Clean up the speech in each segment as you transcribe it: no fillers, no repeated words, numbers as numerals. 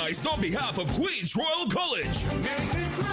organized on behalf of Queens Royal College. Merry Christmas!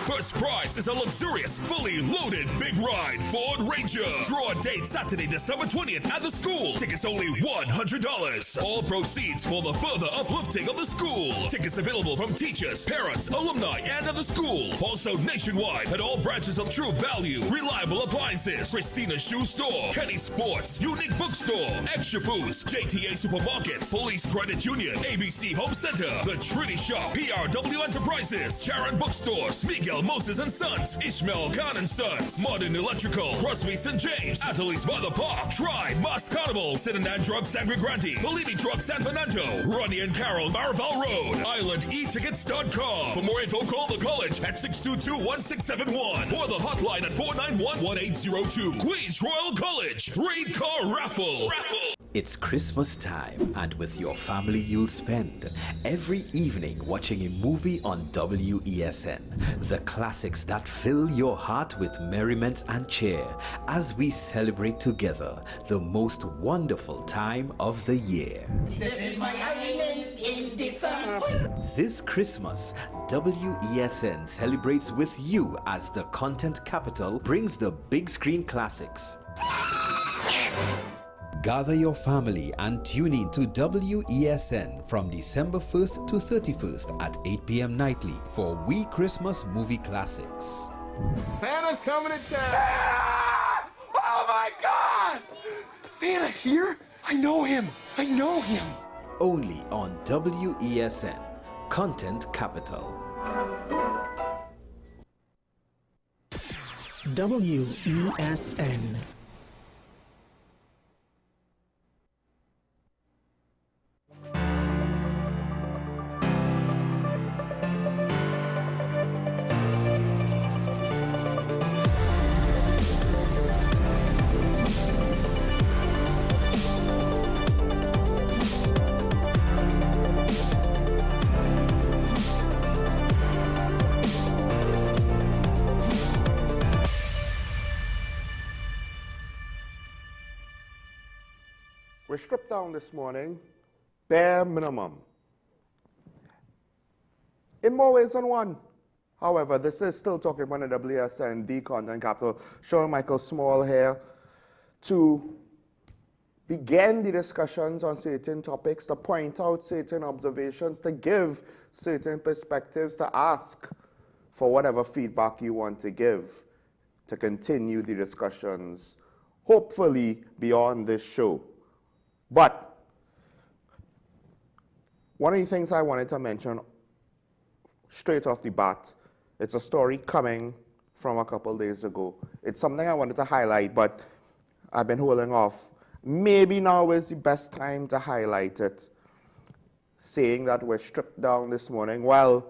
First prize is a luxurious, fully loaded big ride Ford Ranger. Draw date Saturday, December 20th at the school. Tickets only $100. All proceeds for the further uplifting of the school. Tickets available from teachers, parents, alumni, and of the school. Also nationwide at all branches of True Value, Reliable Appliances, Christina Shoe Store, Kenny Sports, Unique Bookstore, Extra Foods, JTA Supermarkets, Police Credit Union, ABC Home Center, The Trinity Shop, PRW Enterprises, Sharon Bookstores, Miguel Moses and Sons, Ishmael Khan and Sons, Modern Electrical, Crosby St. James, Attorleys by the Park, Tribe, Mass Carnival, Cinnamon Drugs Sangre Grande, Bellini Truck San Fernando, Ronnie and Carol Maraval Road, IslandEtickets.com. For more info, call the college at 622-1671 or the hotline at 491-1802. Queens Royal College, 3-car raffle. It's Christmas time, and with your family you'll spend every evening watching a movie on WESN. The classics that fill your heart with merriment and cheer as we celebrate together the most wonderful time of the year. This is my island in December. This Christmas, WESN celebrates with you as the content capital brings the big screen classics. Gather your family and tune in to WESN from December 1st to 31st at 8 p.m. nightly for We Christmas Movie Classics. Santa's coming to town! Ah! Oh my God! Santa here? I know him! I know him! Only on WESN, Content Capital. WESN. We're stripped down this morning, bare minimum. In more ways than one. However, this is still talking about the WSN, the Content Capital. Sean Michael Small here to begin the discussions on certain topics, to point out certain observations, to give certain perspectives, to ask for whatever feedback you want to give, to continue the discussions, hopefully beyond this show. But one of the things I wanted to mention straight off the bat, it's a story coming from a couple days ago. It's something I wanted to highlight, but I've been holding off. Maybe now is the best time to highlight it, saying that we're stripped down this morning. Well,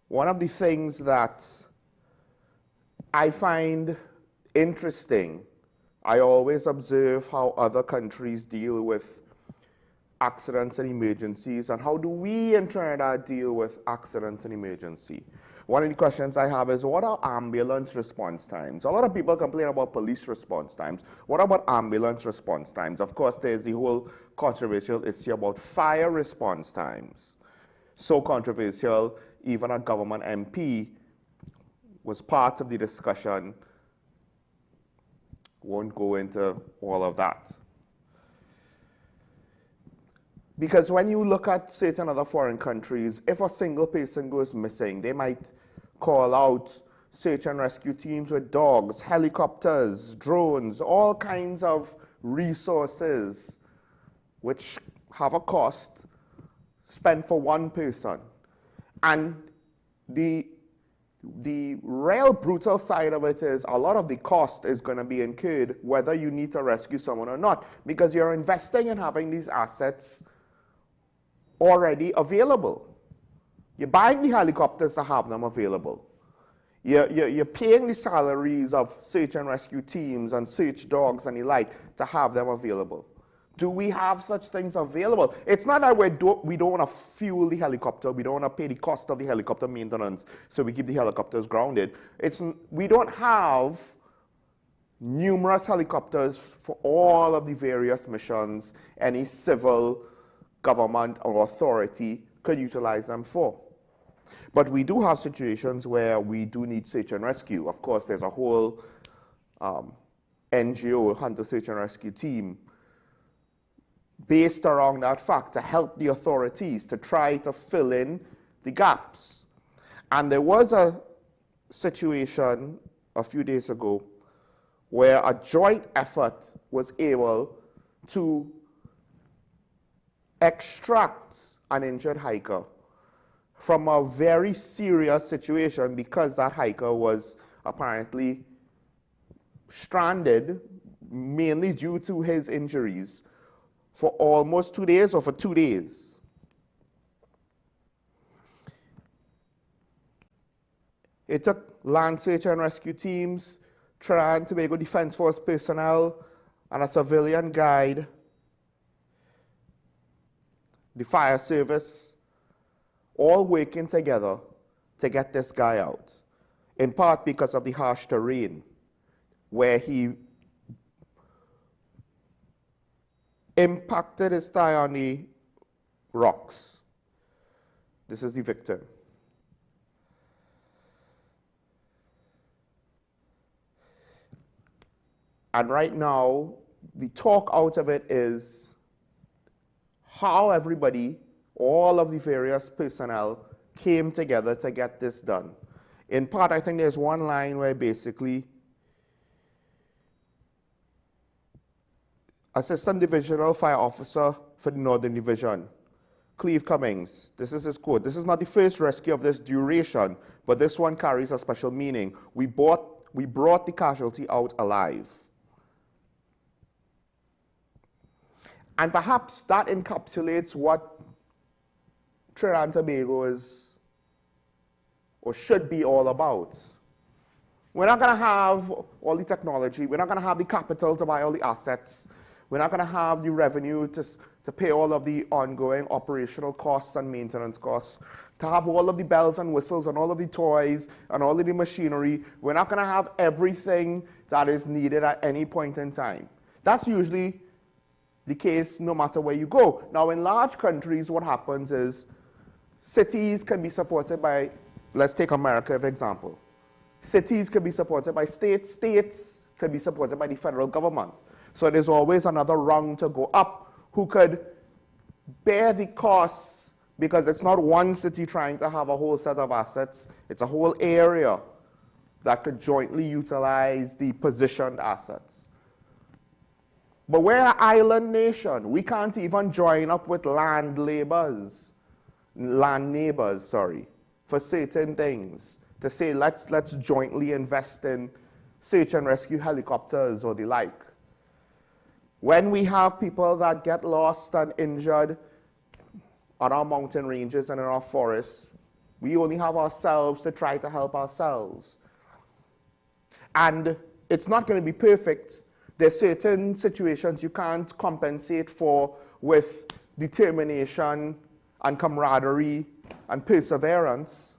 one of the things that I find interesting, I always observe how other countries deal with accidents and emergencies, and how do we in Trinidad deal with accidents and emergency. One of the questions I have is, what are ambulance response times? A lot of people complain about police response times. What about ambulance response times? Of course, there's the whole controversial issue about fire response times. So controversial, even a government MP was part of the discussion. Won't go into all of that. Because when you look at certain other foreign countries, if a single person goes missing, they might call out search and rescue teams with dogs, helicopters, drones, all kinds of resources which have a cost spent for one person. And the real brutal side of it is a lot of the cost is going to be incurred whether you need to rescue someone or not, because you're investing in having these assets already available. You're buying the helicopters to have them available. You're paying the salaries of search and rescue teams and search dogs and the like to have them available. Do we have such things available? It's not that we don't want to fuel the helicopter, we don't want to pay the cost of the helicopter maintenance, so we keep the helicopters grounded. We don't have numerous helicopters for all of the various missions any civil government or authority could utilize them for. But we do have situations where we do need search and rescue. Of course, there's a whole NGO, Hunter Search and Rescue Team, based around that fact to help the authorities to try to fill in the gaps. And there was a situation a few days ago where a joint effort was able to extract an injured hiker from a very serious situation because that hiker was apparently stranded, mainly due to his injuries, for almost 2 days or for 2 days. It took land search and rescue teams, Trinidad and Tobago Defense Force personnel, and a civilian guide, the fire service, all working together to get this guy out, in part because of the harsh terrain, where he impacted his thigh on the rocks. This is the victim. And right now, the talk out of it is how everybody, all of the various personnel, came together to get this done. In part, I think there's one line where basically Assistant Divisional Fire Officer for the Northern Division, Cleve Cummings, this is his quote: "This is not the first rescue of this duration, but this one carries a special meaning. We brought the casualty out alive." And perhaps that encapsulates what Trinidad and Tobago is, or should be, all about. We're not going to have all the technology. We're not going to have the capital to buy all the assets. We're not going to have the revenue to pay all of the ongoing operational costs and maintenance costs, to have all of the bells and whistles and all of the toys and all of the machinery. We're not going to have everything that is needed at any point in time. That's usually the case no matter where you go. Now, in large countries, what happens is cities can be supported by, let's take America for example. Cities can be supported by states, states can be supported by the federal government. So there's always another rung to go up who could bear the costs, because it's not one city trying to have a whole set of assets, it's a whole area that could jointly utilize the positioned assets. But we're an island nation. We can't even join up with land neighbors, for certain things, to say let's jointly invest in search and rescue helicopters or the like. When we have people that get lost and injured on our mountain ranges and in our forests, we only have ourselves to try to help ourselves. And it's not going to be perfect. There's certain situations you can't compensate for with determination and camaraderie and perseverance.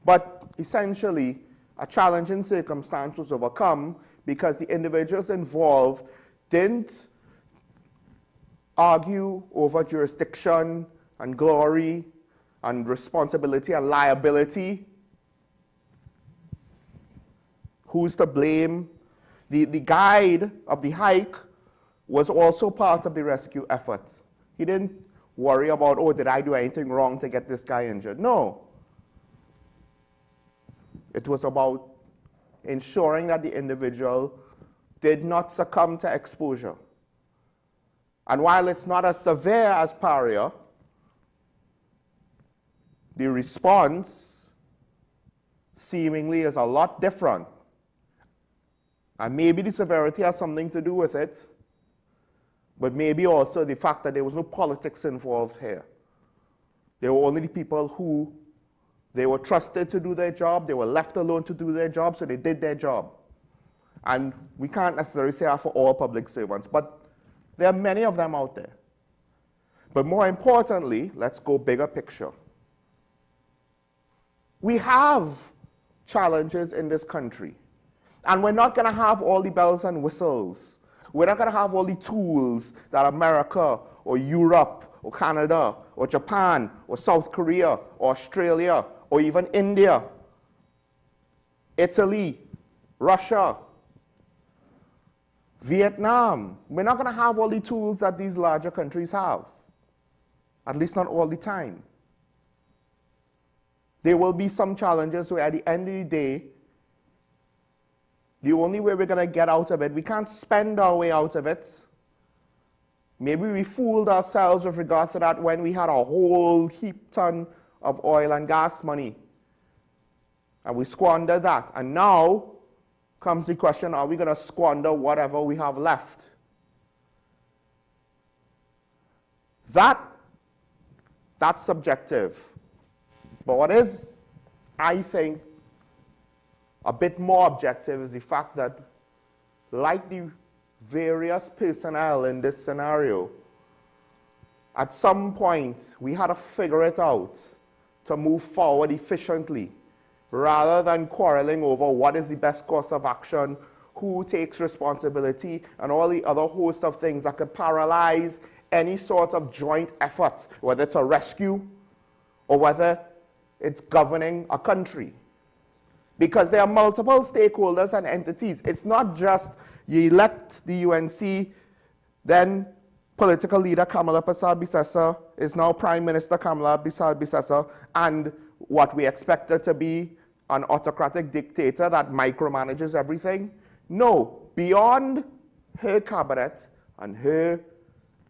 But essentially, a challenging circumstance was overcome because the individuals involved didn't argue over jurisdiction and glory and responsibility and liability. Who's to blame? The guide of the hike was also part of the rescue effort. He didn't worry about, oh, did I do anything wrong to get this guy injured? No. It was about ensuring that the individual did not succumb to exposure. And while it's not as severe as Paria, the response seemingly is a lot different. And maybe the severity has something to do with it, but maybe also the fact that there was no politics involved here. There were only the people who they were trusted to do their job, they were left alone to do their job, so they did their job. And we can't necessarily say that for all public servants, but there are many of them out there. But more importantly, let's go bigger picture. We have challenges in this country. And we're not going to have all the bells and whistles. We're not going to have all the tools that America or Europe or Canada, or Japan, or South Korea, or Australia, or even India, Italy, Russia, Vietnam. We're not going to have all the tools that these larger countries have, at least not all the time. There will be some challenges where at the end of the day, the only way we're going to get out of it, we can't spend our way out of it. Maybe we fooled ourselves with regards to that when we had a whole heap ton of oil and gas money. And we squandered that. And now comes the question, are we going to squander whatever we have left? That's subjective. But what is, I think, a bit more objective is the fact that, like the various personnel in this scenario, at some point we had to figure it out to move forward efficiently, rather than quarreling over what is the best course of action, who takes responsibility, and all the other host of things that could paralyze any sort of joint effort, whether it's a rescue or whether it's governing a country. Because there are multiple stakeholders and entities. It's not just you elect the UNC, then political leader Kamala Persad-Bissessar is now Prime Minister Kamala Persad-Bissessar, and what we expect her to be an autocratic dictator that micromanages everything. No, beyond her cabinet and her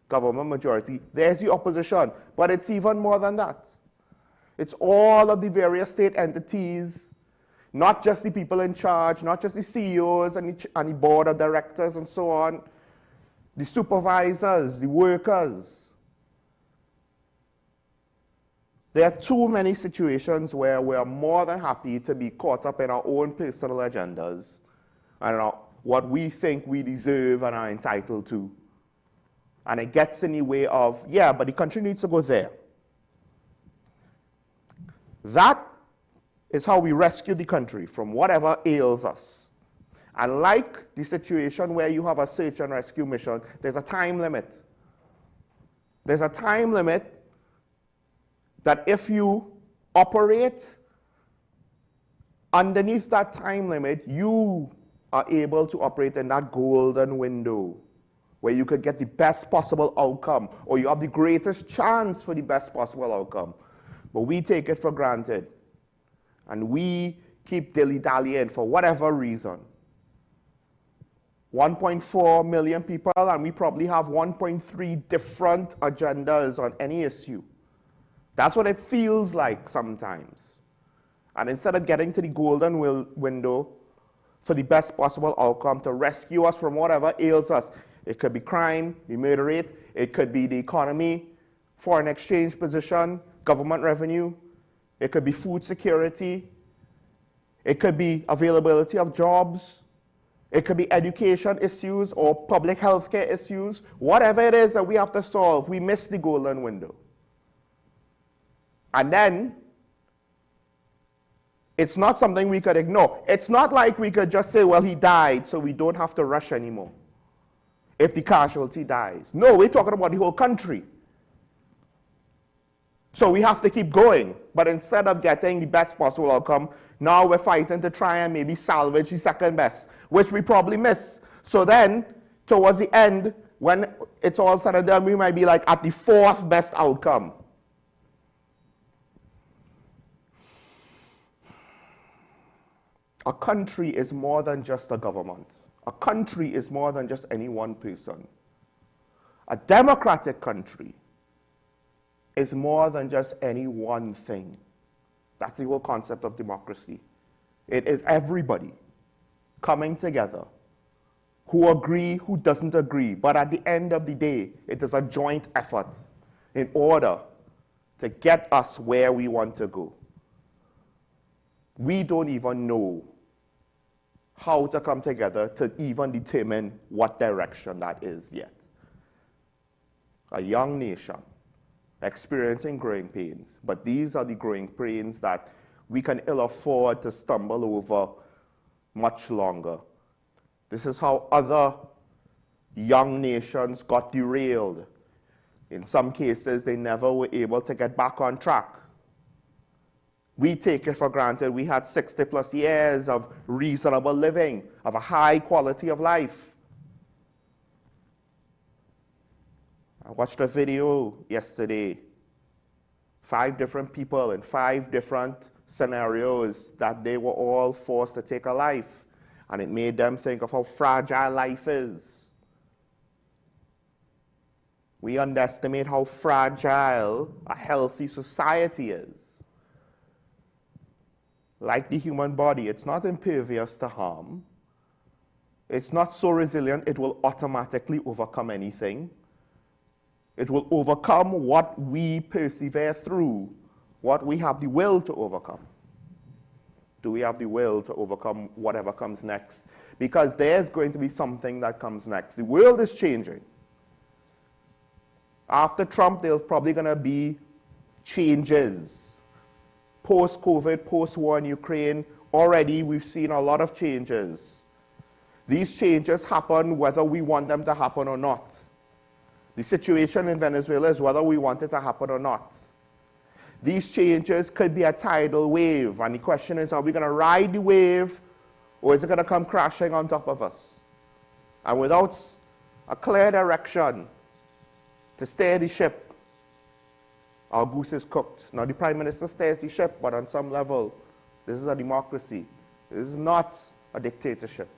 government majority, there's the opposition. But it's even more than that. It's all of the various state entities, not just the people in charge, not just the CEOs and the board of directors and so on, the supervisors, the workers. There are too many situations where we are more than happy to be caught up in our own personal agendas and what we think we deserve and are entitled to. And it gets in the way of, yeah, but the country needs to go there. That is how we rescue the country from whatever ails us. And like the situation where you have a search and rescue mission, there's a time limit. There's a time limit that if you operate underneath that time limit, you are able to operate in that golden window where you could get the best possible outcome, or you have the greatest chance for the best possible outcome. But we take it for granted. And we keep dilly-dallying for whatever reason. 1.4 million people, and we probably have 1.3 different agendas on any issue. That's what it feels like sometimes. And instead of getting to the golden window for the best possible outcome to rescue us from whatever ails us, it could be crime, the murder rate, it could be the economy, foreign exchange position, government revenue, it could be food security, it could be availability of jobs, it could be education issues or public health care issues. Whatever it is that we have to solve, we miss the golden window. And then, it's not something we could ignore. It's not like we could just say, well, he died, so we don't have to rush anymore if the casualty dies. No, we're talking about the whole country. So we have to keep going. But instead of getting the best possible outcome, now we're fighting to try and maybe salvage the second best, which we probably miss. So then, towards the end, when it's all said and done, we might be like at the fourth best outcome. A country is more than just a government. A country is more than just any one person. A democratic country is more than just any one thing. That's the whole concept of democracy. It is everybody coming together, who agree, who doesn't agree, but at the end of the day, it is a joint effort in order to get us where we want to go. We don't even know how to come together to even determine what direction that is yet. A young nation experiencing growing pains, but these are the growing pains that we can ill afford to stumble over much longer. This is how other young nations got derailed. In some cases, they never were able to get back on track. We take it for granted we had 60 plus years of reasonable living, of a high quality of life. I watched a video yesterday, 5 different people in 5 different scenarios that they were all forced to take a life. And it made them think of how fragile life is. We underestimate how fragile a healthy society is. Like the human body, it's not impervious to harm. It's not so resilient it will automatically overcome anything. It will overcome what we persevere through, what we have the will to overcome. Do we have the will to overcome whatever comes next? Because there's going to be something that comes next. The world is changing. After Trump, there's probably going to be changes. Post-COVID, post-war in Ukraine, already we've seen a lot of changes. These changes happen whether we want them to happen or not. The situation in Venezuela is whether we want it to happen or not. These changes could be a tidal wave, and the question is, are we going to ride the wave, or is it going to come crashing on top of us? And without a clear direction to steer the ship, our goose is cooked. Now, the Prime Minister steers the ship, but on some level, this is a democracy. This is not a dictatorship.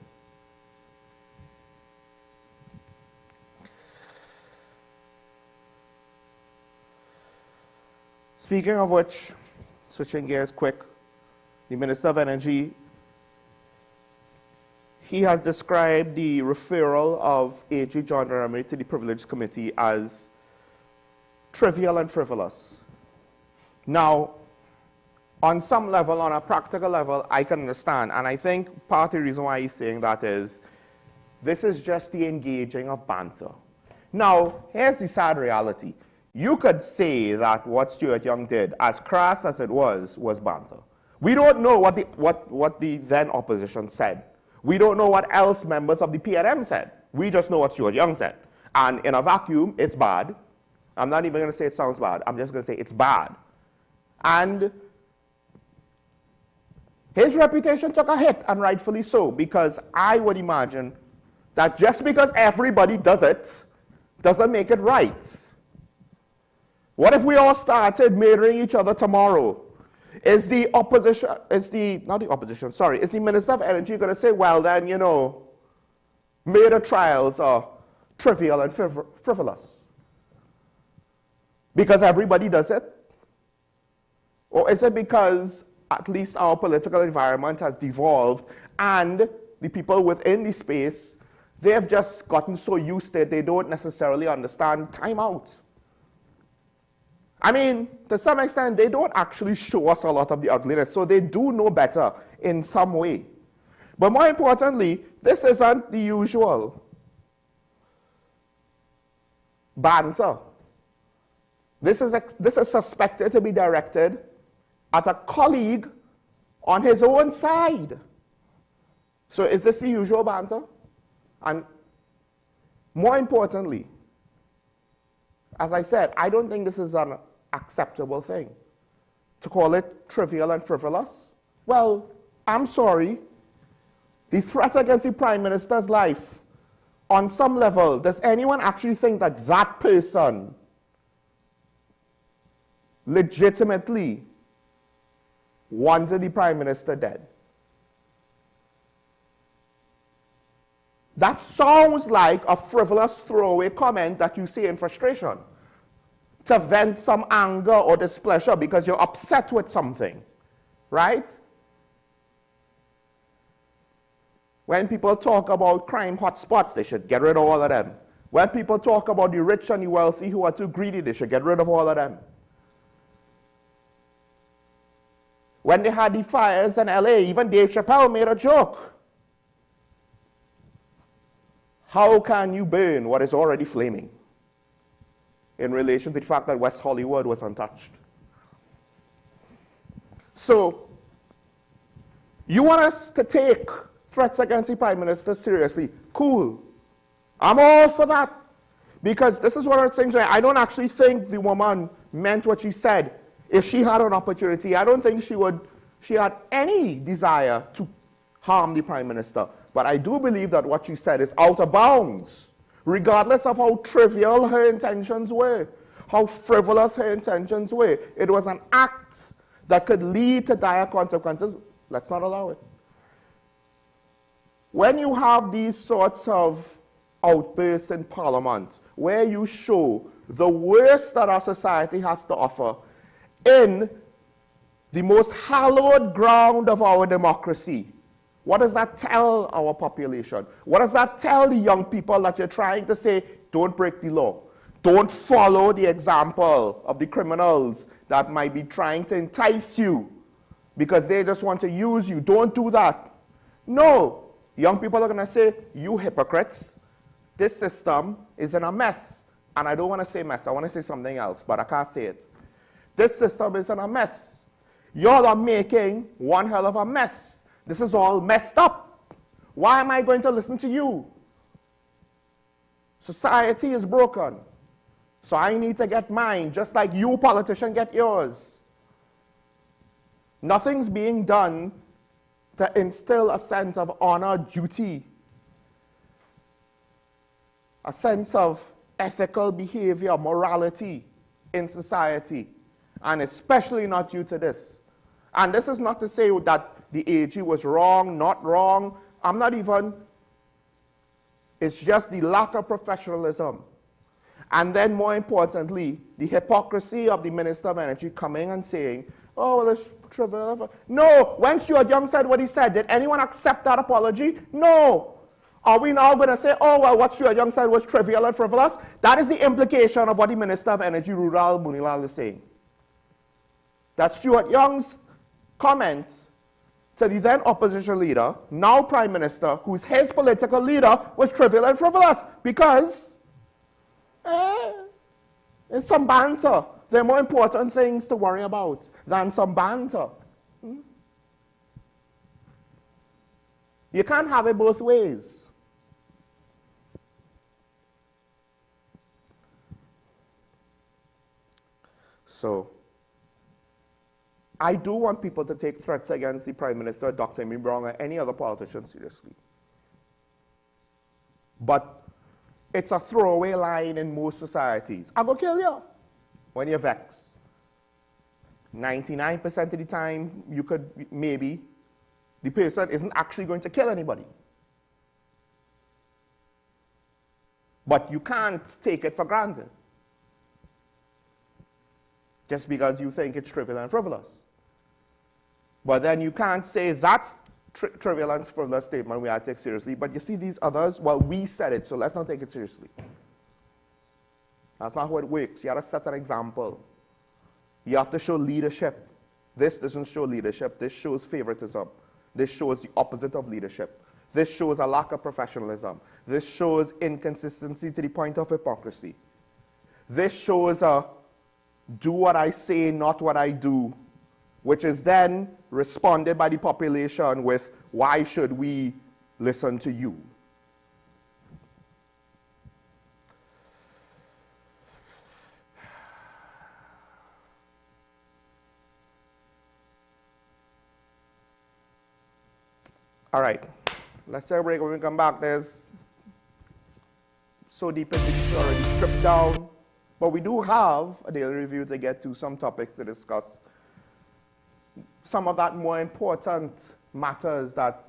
Speaking of which, switching gears quick, the Minister of Energy, he has described the referral of AG John Ramey to the Privileged Committee as trivial and frivolous. Now, on some level, on a practical level, I can understand, and I think part of the reason why he's saying that is, this is just the engaging of banter. Now, here's the sad reality. You could say that what Stuart Young did, as crass as it was banter. We don't know what the then opposition said. We don't know what else members of the PNM said. We just know what Stuart Young said. And in a vacuum, it's bad. I'm not even going to say it sounds bad. I'm just going to say it's bad. And his reputation took a hit, and rightfully so, because I would imagine that just because everybody does it, doesn't make it right. What if we all started murdering each other tomorrow? Is the Minister of Energy going to say, well then, you know, murder trials are trivial and frivolous? Because everybody does it? Or is it because at least our political environment has devolved and the people within the space, they have just gotten so used to it, they don't necessarily understand time out? I mean, to some extent, they don't actually show us a lot of the ugliness, so they do know better in some way. But more importantly, this isn't the usual banter. This is suspected to be directed at a colleague on his own side. So is this the usual banter? And more importantly, as I said, I don't think this is an acceptable thing. To call it trivial and frivolous? Well, I'm sorry. The threat against the Prime Minister's life, on some level, does anyone actually think that that person legitimately wanted the Prime Minister dead? That sounds like a frivolous throwaway comment that you say in frustration to vent some anger or displeasure because you're upset with something, right? When people talk about crime hotspots, they should get rid of all of them. When people talk about the rich and the wealthy who are too greedy, they should get rid of all of them. When they had the fires in LA, even Dave Chappelle made a joke. How can you burn what is already flaming? In relation to the fact that West Hollywood was untouched. So, you want us to take threats against the Prime Minister seriously? Cool. I'm all for that. Because this is one of the things where I don't actually think the woman meant what she said. If she had an opportunity, I don't think she had any desire to harm the Prime Minister. But I do believe that what she said is out of bounds, regardless of how trivial her intentions were, how frivolous her intentions were. It was an act that could lead to dire consequences. Let's not allow it. When you have these sorts of outbursts in Parliament, where you show the worst that our society has to offer in the most hallowed ground of our democracy, what does that tell our population? What does that tell the young people that you're trying to say, don't break the law? Don't follow the example of the criminals that might be trying to entice you because they just want to use you. Don't do that. No. Young people are going to say, you hypocrites, this system is in a mess. And I don't want to say mess. I want to say something else, but I can't say it. This system is in a mess. Y'all are making one hell of a mess. This is all messed up. Why am I going to listen to you? Society is broken. So I need to get mine, just like you, politician, get yours. Nothing's being done to instill a sense of honor, duty, a sense of ethical behavior, morality in society, and especially not due to this. And this is not to say that the AG was wrong, not wrong. I'm not even, it's just the lack of professionalism. And then more importantly, the hypocrisy of the Minister of Energy coming and saying, oh, well, it's trivial. No, when Stuart Young said what he said, did anyone accept that apology? No. Are we now going to say, oh, well, what Stuart Young said was trivial and frivolous? That is the implication of what the Minister of Energy, Rudal Munilal, is saying. That Stuart Young's comment to the then opposition leader, now Prime Minister, who's his political leader, was trivial and frivolous because it's some banter. There are more important things to worry about than some banter. You can't have it both ways. So, I do want people to take threats against the Prime Minister, Dr. Amy Brown, or any other politician seriously. But it's a throwaway line in most societies. I'm going to kill you when you're vexed. 99% of the time, you could, maybe, the person isn't actually going to kill anybody. But you can't take it for granted just because you think it's trivial and frivolous. But then you can't say that's trivial and frivolous statement we have to take seriously. But you see these others, well, we said it, so let's not take it seriously. That's not how it works. You have to set an example. You have to show leadership. This doesn't show leadership. This shows favoritism. This shows the opposite of leadership. This shows a lack of professionalism. This shows inconsistency to the point of hypocrisy. This shows a do what I say, not what I do, which is then responded by the population with, why should we listen to you? All right, let's take a break. When we come back, there's so deep into this already stripped down. But we do have a daily review to get to, some topics to discuss. Some of that more important matters that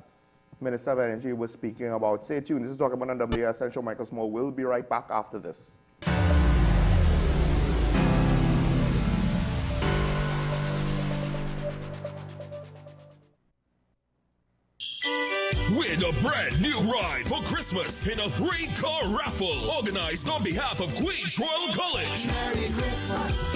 Minister of Energy was speaking about. Stay tuned. This is Talking About on WSN Show. Michael Small. We'll be right back after this. Win a brand new ride for Christmas in a 3-car raffle organized on behalf of Queens Royal College.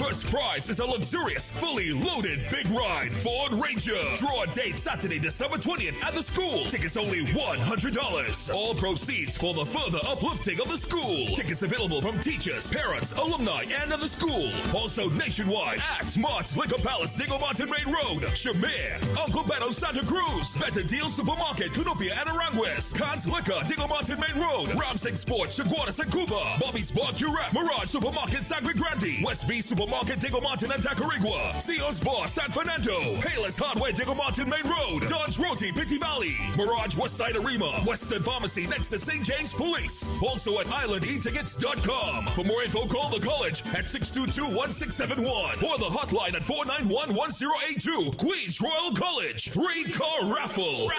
First prize is a luxurious, fully loaded big ride Ford Ranger. Draw date Saturday, December 20th at the school. Tickets only $100. All proceeds for the further uplifting of the school. Tickets available from teachers, parents, alumni, and of the school. Also nationwide at Mart's Liquor Palace, Dingle Martin Main Road, Shamir, Uncle Beto, Santa Cruz, Better Deal Supermarket, Kunopi Amplia and Aranguez, Khan's Liquor, Dingle Mountain Main Road, Ramsing Sports, Chaguanas and Cuba, Bobby's Barbecue Wrap, Mirage Supermarket, Sangre Grande, West B Supermarket, Dingle Mountain and Tacarigua, CO's Bar, San Fernando, Payless Hardware, Dingle Mountain Main Road, Don's Roti, Pitti Valley, Mirage Westside Arima, Western Pharmacy next to St. James Police. Also at islandetickets.com. For more info, call the college at 622-1671 or the hotline at 491-1082. Queens Royal College, 3-car raffle.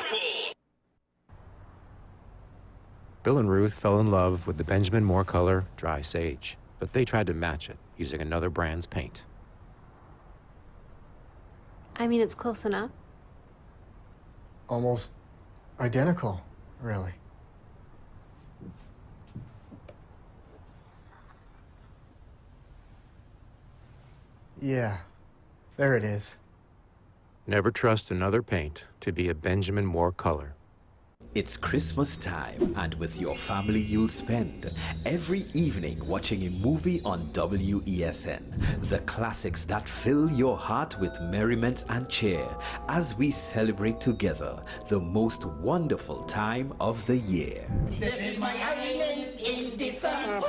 Bill and Ruth fell in love with the Benjamin Moore color Dry Sage, but they tried to match it using another brand's paint. I mean, it's close enough. Almost identical, really. Yeah, there it is. Never trust another paint to be a Benjamin Moore color. It's Christmas time, and with your family you'll spend every evening watching a movie on WESN. The classics that fill your heart with merriment and cheer as we celebrate together the most wonderful time of the year. This is my island in December.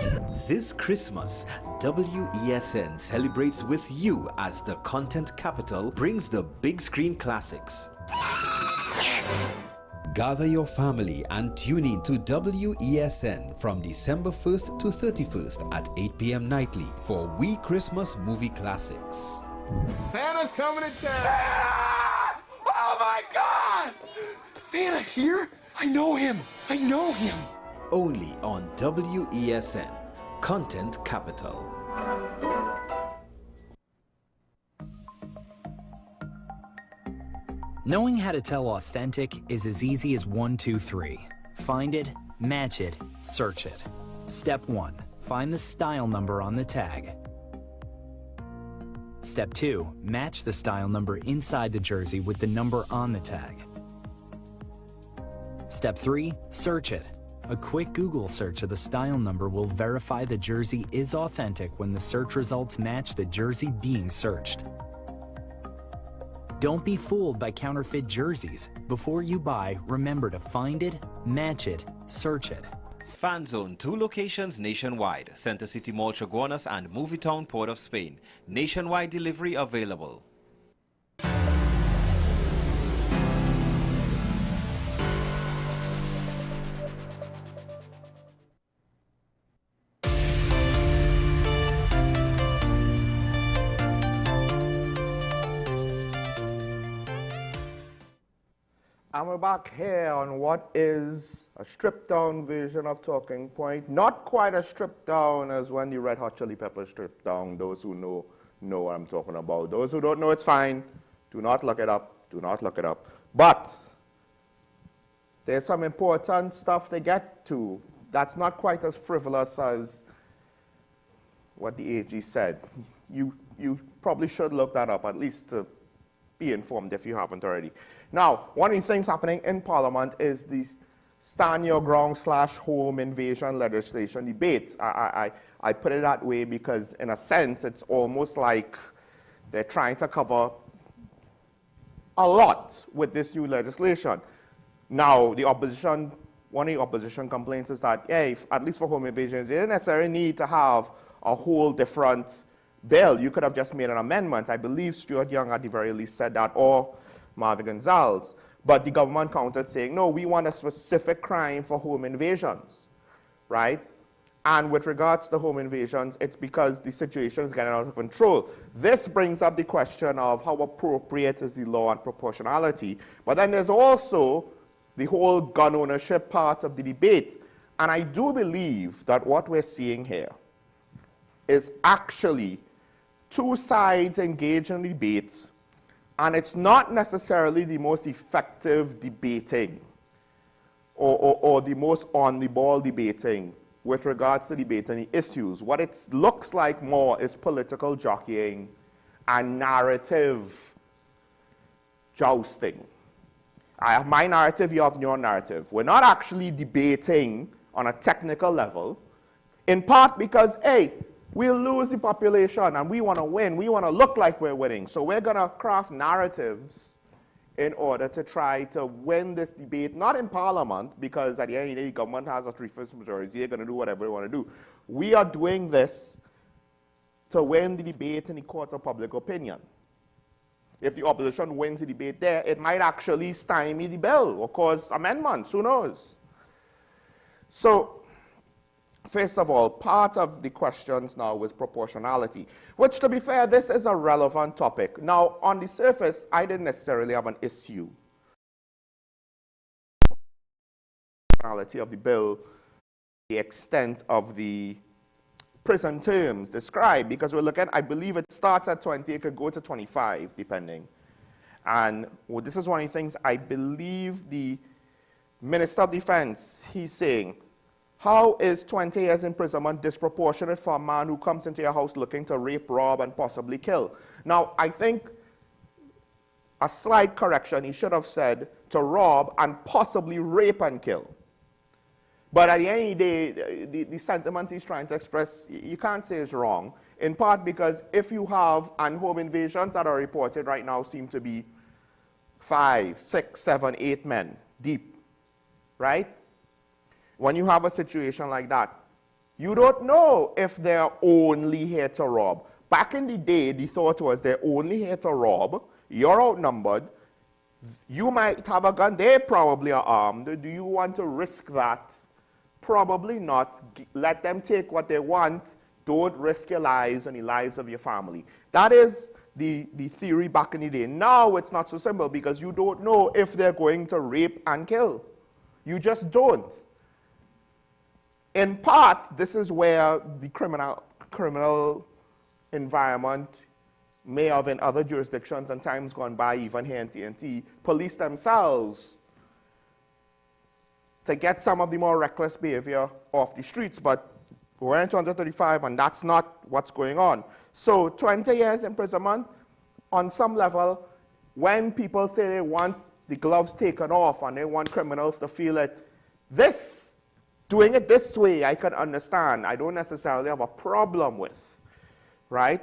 This Christmas, WESN celebrates with you as the content capital brings the big screen classics. Gather your family and tune in to WESN from December 1st to 31st at 8 p.m. nightly for We Christmas Movie Classics. Santa's coming to town! Santa! Oh my God! Santa here? I know him! I know him! Only on WESN, Content Capital. Knowing how to tell authentic is as easy as 1, 2, 3. Find it, match it, search it. Step 1. Find the style number on the tag. Step 2. Match the style number inside the jersey with the number on the tag. Step 3. Search it. A quick Google search of the style number will verify the jersey is authentic when the search results match the jersey being searched. Don't be fooled by counterfeit jerseys. Before you buy, remember to find it, match it, search it. Fan Zone, 2 locations nationwide. Center City Mall, Chaguanas and Movietown, Port of Spain. Nationwide delivery available. And we're back here on what is a stripped-down version of Talking Point. Not quite as stripped down as when the Red Hot Chili Peppers stripped down. Those who know what I'm talking about. Those who don't know, it's fine. Do not look it up. Do not look it up. But there's some important stuff to get to that's not quite as frivolous as what the AG said. You probably should look that up, at least to be informed if you haven't already. Now, one of the things happening in Parliament is the stand your ground / home invasion legislation debate. I put it that way because, in a sense, it's almost like they're trying to cover a lot with this new legislation. Now, the opposition, one of the opposition complaints is that, yeah, at least for home invasions, they didn't necessarily need to have a whole different bill. You could have just made an amendment. I believe Stuart Young at the very least said that, or Marvin Gonzalez. But the government countered saying, no, we want a specific crime for home invasions, right? And with regards to home invasions, it's because the situation is getting out of control. This brings up the question of how appropriate is the law and proportionality. But then there's also the whole gun ownership part of the debate. And I do believe that what we're seeing here is actually two sides engaged in debates, and it's not necessarily the most effective debating or the most on-the-ball debating with regards to debating the issues. What it looks like more is political jockeying and narrative jousting. I have my narrative, you have your narrative. We're not actually debating on a technical level, in part because, hey, we'll lose the population and we want to win. We want to look like we're winning. So we're going to craft narratives in order to try to win this debate, not in Parliament, because at the end of the day, the government has a 3/5 majority, they're going to do whatever they want to do. We are doing this to win the debate in the court of public opinion. If the opposition wins the debate there, it might actually stymie the bill or cause amendments, who knows? So, first of all, part of the questions now was proportionality, which, to be fair, this is a relevant topic. Now, on the surface, I didn't necessarily have an issue. Proportionality of the bill, the extent of the prison terms described, because we're looking, I believe it starts at 20, it could go to 25, depending. And well, this is one of the things I believe the Minister of Defense, he's saying, how is 20 years imprisonment disproportionate for a man who comes into your house looking to rape, rob, and possibly kill? Now, I think a slight correction, he should have said to rob and possibly rape and kill. But at the end of the day, the sentiment he's trying to express, you can't say is wrong, in part because if you have, and home invasions that are reported right now seem to be 5, 6, 7, 8 men deep, right? When you have a situation like that, you don't know if they're only here to rob. Back in the day, the thought was they're only here to rob, you're outnumbered, you might have a gun, they probably are armed. Do you want to risk that? Probably not. Let them take what they want. Don't risk your lives and the lives of your family. That is the theory back in the day. Now it's not so simple because you don't know if they're going to rape and kill. You just don't. In part, this is where the criminal environment may have in other jurisdictions and times gone by, even here in TNT, police themselves to get some of the more reckless behavior off the streets, but we're in 2035 and that's not what's going on. So 20 years imprisonment, on some level, when people say they want the gloves taken off and they want criminals to feel it, doing it this way, I can understand. I don't necessarily have a problem with, right?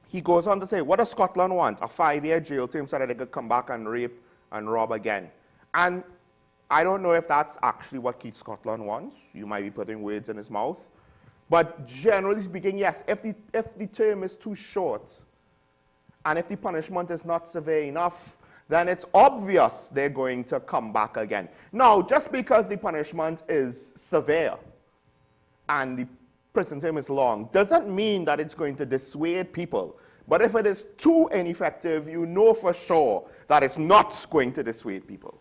He goes on to say, what does Scotland want? A 5-year jail term so that they could come back and rape and rob again. And I don't know if that's actually what Keith Scotland wants. You might be putting words in his mouth. But generally speaking, yes, if the term is too short and if the punishment is not severe enough, then it's obvious they're going to come back again. Now, just because the punishment is severe and the prison term is long doesn't mean that it's going to dissuade people. But if it is too ineffective, you know for sure that it's not going to dissuade people,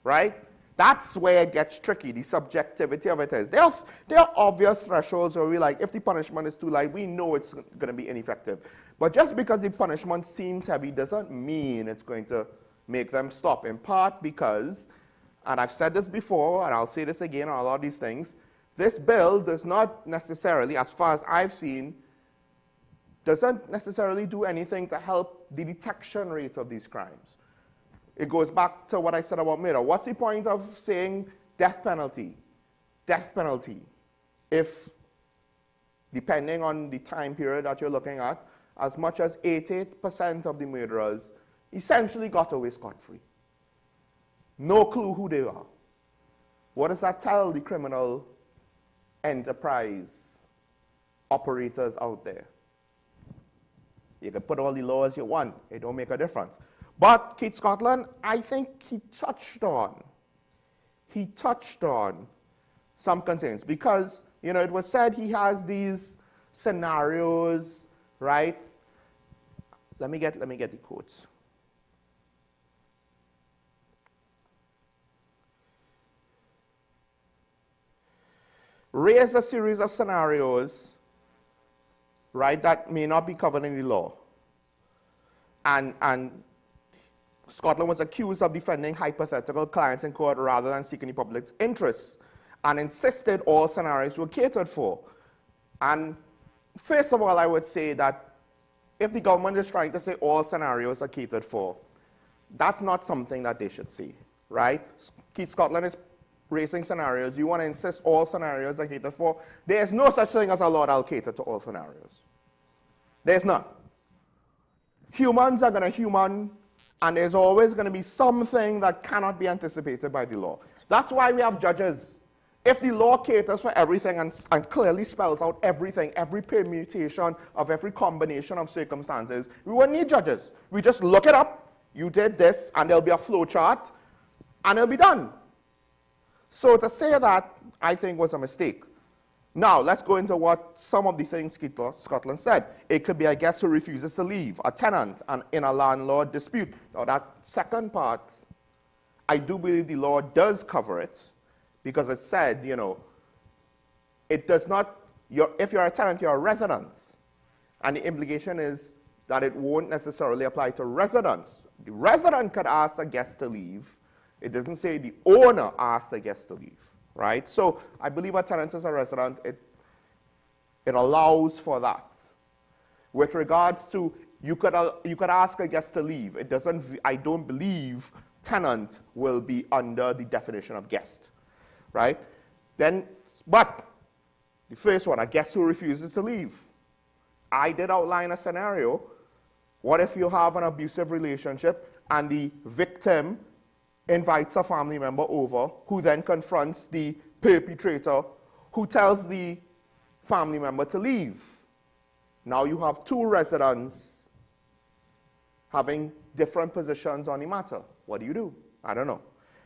right? That's where it gets tricky, the subjectivity of it is. There are obvious thresholds where we like, if the punishment is too light, we know it's going to be ineffective. But just because the punishment seems heavy doesn't mean it's going to make them stop, in part because, and I've said this before, and I'll say this again on a lot of these things, this bill does not necessarily, as far as I've seen, doesn't necessarily do anything to help the detection rate of these crimes. It goes back to what I said about murder. What's the point of saying death penalty? Death penalty. If, depending on the time period that you're looking at, as much as 88% of the murderers essentially got away scot-free. No clue who they are. What does that tell the criminal enterprise operators out there? You can put all the laws you want, it don't make a difference. But Keith Scotland, I think he touched on some concerns because, you know, it was said he has these scenarios, right? Let me get the quotes. Raise a series of scenarios, right, that may not be covered in the law. And Scotland was accused of defending hypothetical clients in court rather than seeking the public's interests, and insisted all scenarios were catered for. And first of all, I would say that if the government is trying to say all scenarios are catered for, that's not something that they should say, right? Keith Scotland is raising scenarios. You want to insist all scenarios are catered for. There's no such thing as a law that will cater to all scenarios. There's none. Humans are going to human And there's always going to be something that cannot be anticipated by the law. That's why we have judges. If the law caters for everything and clearly spells out everything, every permutation of every combination of circumstances, we won't need judges. We just look it up, you did this, and there'll be a flow chart, and it'll be done. So to say that, I think was a mistake. Now, let's go into what some of the things Scotland said. It could be a guest who refuses to leave, a tenant, and in a landlord dispute. Now, that second part, I do believe the law does cover it, because it said, you know, it does not, if you're a tenant, you're a resident. And the implication is that it won't necessarily apply to residents. The resident could ask a guest to leave. It doesn't say the owner asks a guest to leave, right? So I believe a tenant is a resident. It allows for that. With regards to, you could ask a guest to leave. It doesn't, I don't believe tenant will be under the definition of guest, right? Then, but the first one, a guest who refuses to leave. I did outline a scenario. What if you have an abusive relationship and the victim invites a family member over who then confronts the perpetrator who tells the family member to leave? Now you have two residents having different positions on the matter. What do you do? I don't know.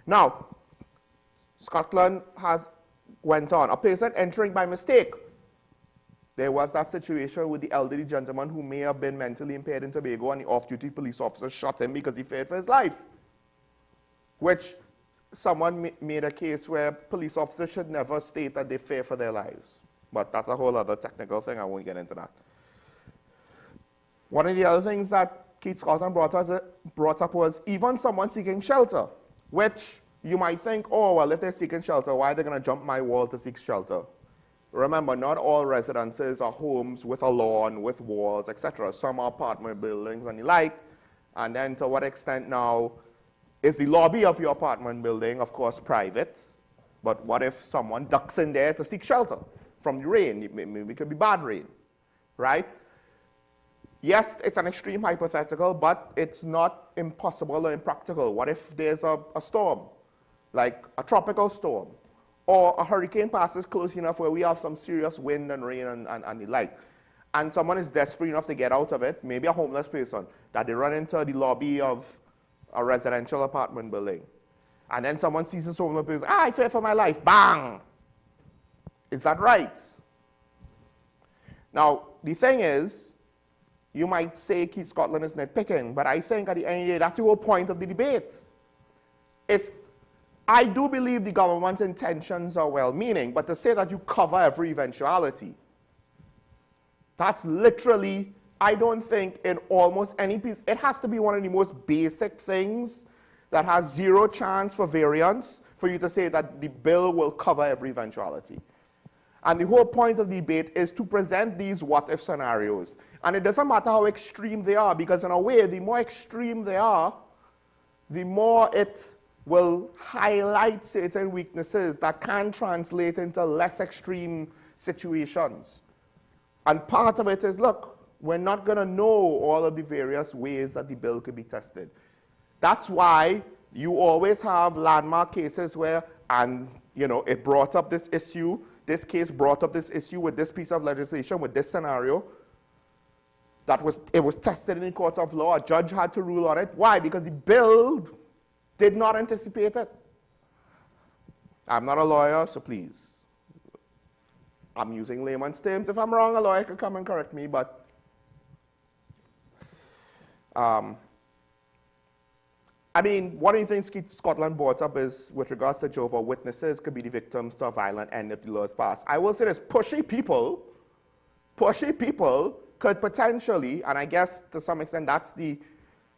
Now, Scotland has went on. A person entering by mistake. There was that situation with the elderly gentleman who may have been mentally impaired in Tobago, and the off-duty police officer shot him because he feared for his life. Which someone made a case where police officers should never state that they fear for their lives. But that's a whole other technical thing. I won't get into that. One of the other things that Keith Scotland brought up was even someone seeking shelter, which you might think, oh, well, if they're seeking shelter, why are they going to jump my wall to seek shelter? Remember, not all residences are homes with a lawn, with walls, etc. Some are apartment buildings and the like. And then to what extent now is the lobby of your apartment building, of course, private? But what if someone ducks in there to seek shelter from the rain? Maybe it could be bad rain, right? Yes, it's an extreme hypothetical, but it's not impossible or impractical. What if there's a storm, like a tropical storm, or a hurricane passes close enough where we have some serious wind and rain and the like, and someone is desperate enough to get out of it, maybe a homeless person, that they run into the lobby of a residential apartment building, and then someone sees this homeless person, I fear for my life, bang! Is that right? Now, the thing is, you might say Keith Scotland is nitpicking, but I think at the end of the day, that's the whole point of the debate. I do believe the government's intentions are well-meaning, but to say that you cover every eventuality, that's literally, I don't think in almost any piece, it has to be one of the most basic things that has zero chance for variance for you to say that the bill will cover every eventuality. And the whole point of the debate is to present these what-if scenarios. And it doesn't matter how extreme they are, because in a way, the more extreme they are, the more it will highlight certain weaknesses that can translate into less extreme situations. And part of it is, look, we're not going to know all of the various ways that the bill could be tested. That's why you always have landmark cases where, and you know, it brought up this issue, this case brought up this issue with this piece of legislation, with this scenario. It was tested in the court of law. A judge had to rule on it. Why? Because the bill did not anticipate it. I'm not a lawyer, so please. I'm using layman's terms. If I'm wrong, a lawyer could come and correct me, but I mean, one of the things Scotland brought up is, with regards to Jehovah's Witnesses, could be the victims to a violent end if the law is passed. I will say this, pushy people could potentially, and I guess to some extent that's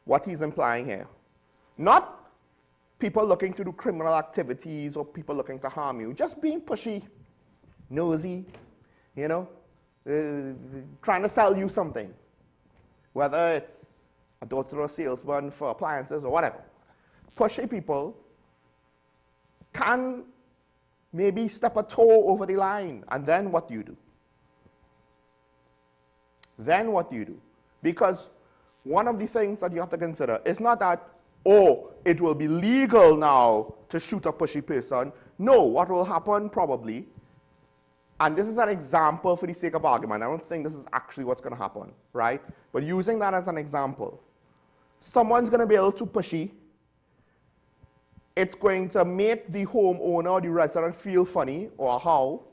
what he's implying here, not people looking to do criminal activities or people looking to harm you, just being pushy, nosy, you know, trying to sell you something, whether it's a door-to-door salesman for appliances or whatever. Pushy people can maybe step a toe over the line, and then what do you do? Then what do you do? Because one of the things that you have to consider is not that, oh, it will be legal now to shoot a pushy person. No, what will happen probably, and this is an example for the sake of argument, I don't think this is actually what's going to happen, right? But using that as an example, someone's going to be a little too pushy. It's going to make the homeowner or the resident feel funny or how.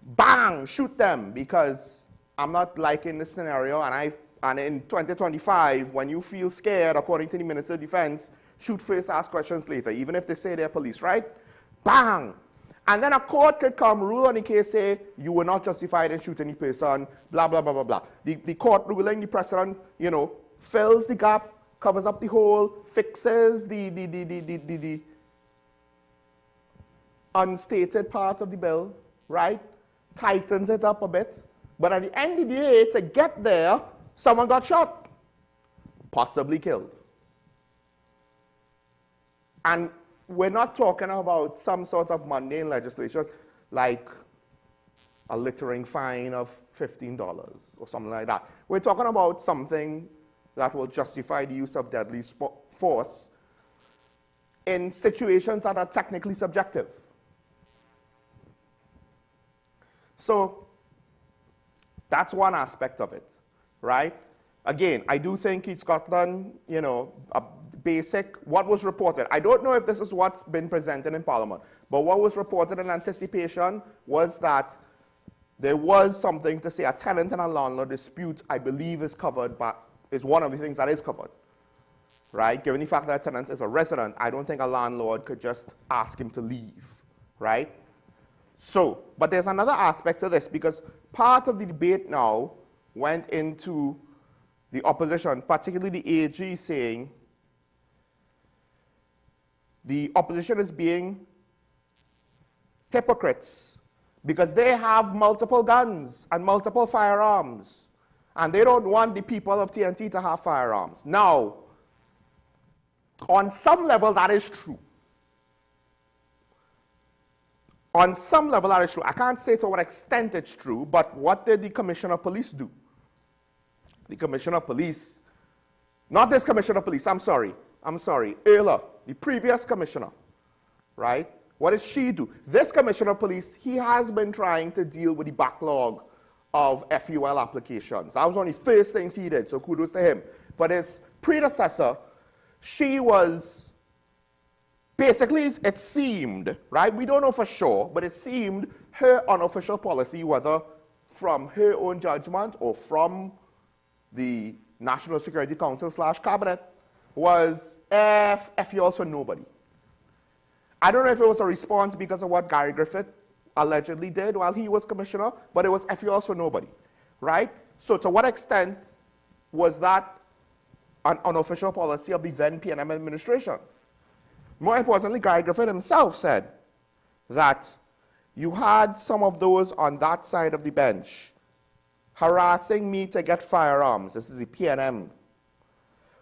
Bang, shoot them, because I'm not liking this scenario, and in 2025, when you feel scared, according to the Minister of Defense, shoot first, ask questions later, even if they say they're police, right? Bang! And then a court could come, rule on the case, say, you were not justified in shooting the person, blah, blah, blah, blah, blah. The court ruling, the precedent, you know, fills the gap, covers up the hole, fixes the unstated part of the bill, right? Tightens it up a bit. But at the end of the day, to get there, someone got shot, possibly killed. And we're not talking about some sort of mundane legislation like a littering fine of $15 or something like that. We're talking about something that will justify the use of deadly force in situations that are technically subjective. So that's one aspect of it, right? Again, I do think in Scotland, you know, a basic, what was reported, I don't know if this is what's been presented in Parliament, but what was reported in anticipation was that there was something to say a tenant and a landlord dispute, I believe is covered, but is one of the things that is covered, right? Given the fact that a tenant is a resident, I don't think a landlord could just ask him to leave, right? So, but there's another aspect to this, because part of the debate now went into the opposition, particularly the AG, saying the opposition is being hypocrites because they have multiple guns and multiple firearms, and they don't want the people of TNT to have firearms. Now, on some level, that is true. On some level, that is true. I can't say to what extent it's true, but what did the Commissioner of Police do? The Commissioner of Police, not this Commissioner of Police, I'm sorry, Erla, the previous Commissioner, right? What did she do? This Commissioner of Police, he has been trying to deal with the backlog of FUL applications. That was one of the first things he did, so kudos to him. But his predecessor, she was, basically, it seemed, right? We don't know for sure, but it seemed her unofficial policy, whether from her own judgment or from the National Security Council / Cabinet, was F you also nobody. I don't know if it was a response because of what Gary Griffith allegedly did while he was commissioner, but it was F you also nobody, right? So to what extent was that an unofficial policy of the then PNM administration? More importantly, Gary Griffith himself said that you had some of those on that side of the bench harassing me to get firearms. This is the PNM.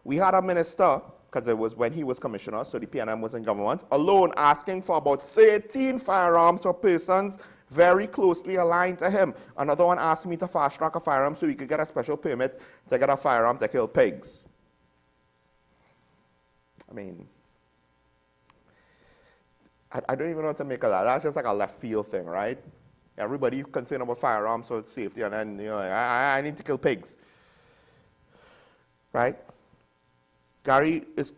We had a minister, because it was when he was commissioner, so the PNM was in government, alone asking for about 13 firearms for persons very closely aligned to him. Another one asked me to fast track a firearm so he could get a special permit to get a firearm to kill pigs. I mean, I don't even know what to make of that. That's just like a left field thing, right? Everybody concerned about firearms, so it's safety, and then, you know, I need to kill pigs, right? Gary is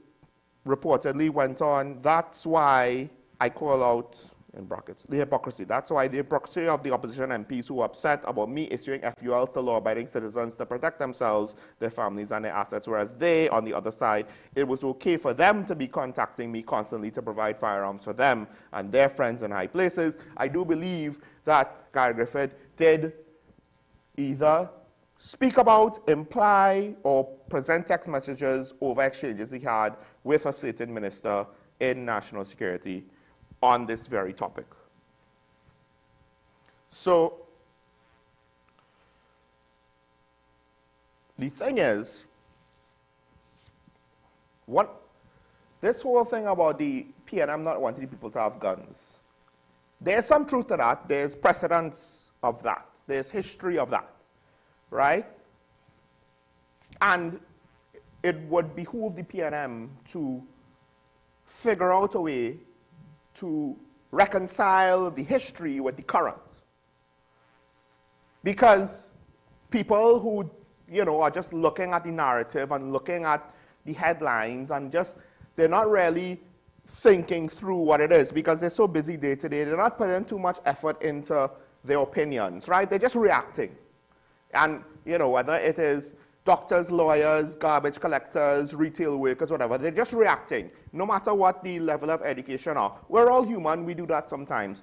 reportedly went on, that's why I call out, in brackets, the hypocrisy. That's why the hypocrisy of the opposition MPs who are upset about me issuing FULs to law-abiding citizens to protect themselves, their families, and their assets, whereas they, on the other side, it was okay for them to be contacting me constantly to provide firearms for them and their friends in high places. I do believe that Gary Griffith did either speak about, imply, or present text messages over exchanges he had with a certain minister in national security on this very topic. So, the thing is, this whole thing about the PNM not wanting people to have guns, there's some truth to that. There's precedence of that. There's history of that, right? And it would behoove the PNM to figure out a way to reconcile the history with the current. Because people who, are just looking at the narrative and looking at the headlines and just, they're not really thinking through what it is because they're so busy day to day. They're not putting too much effort into their opinions, right? They're just reacting. And, whether it is doctors, lawyers, garbage collectors, retail workers, whatever, they're just reacting, no matter what the level of education are. We're all human, we do that sometimes.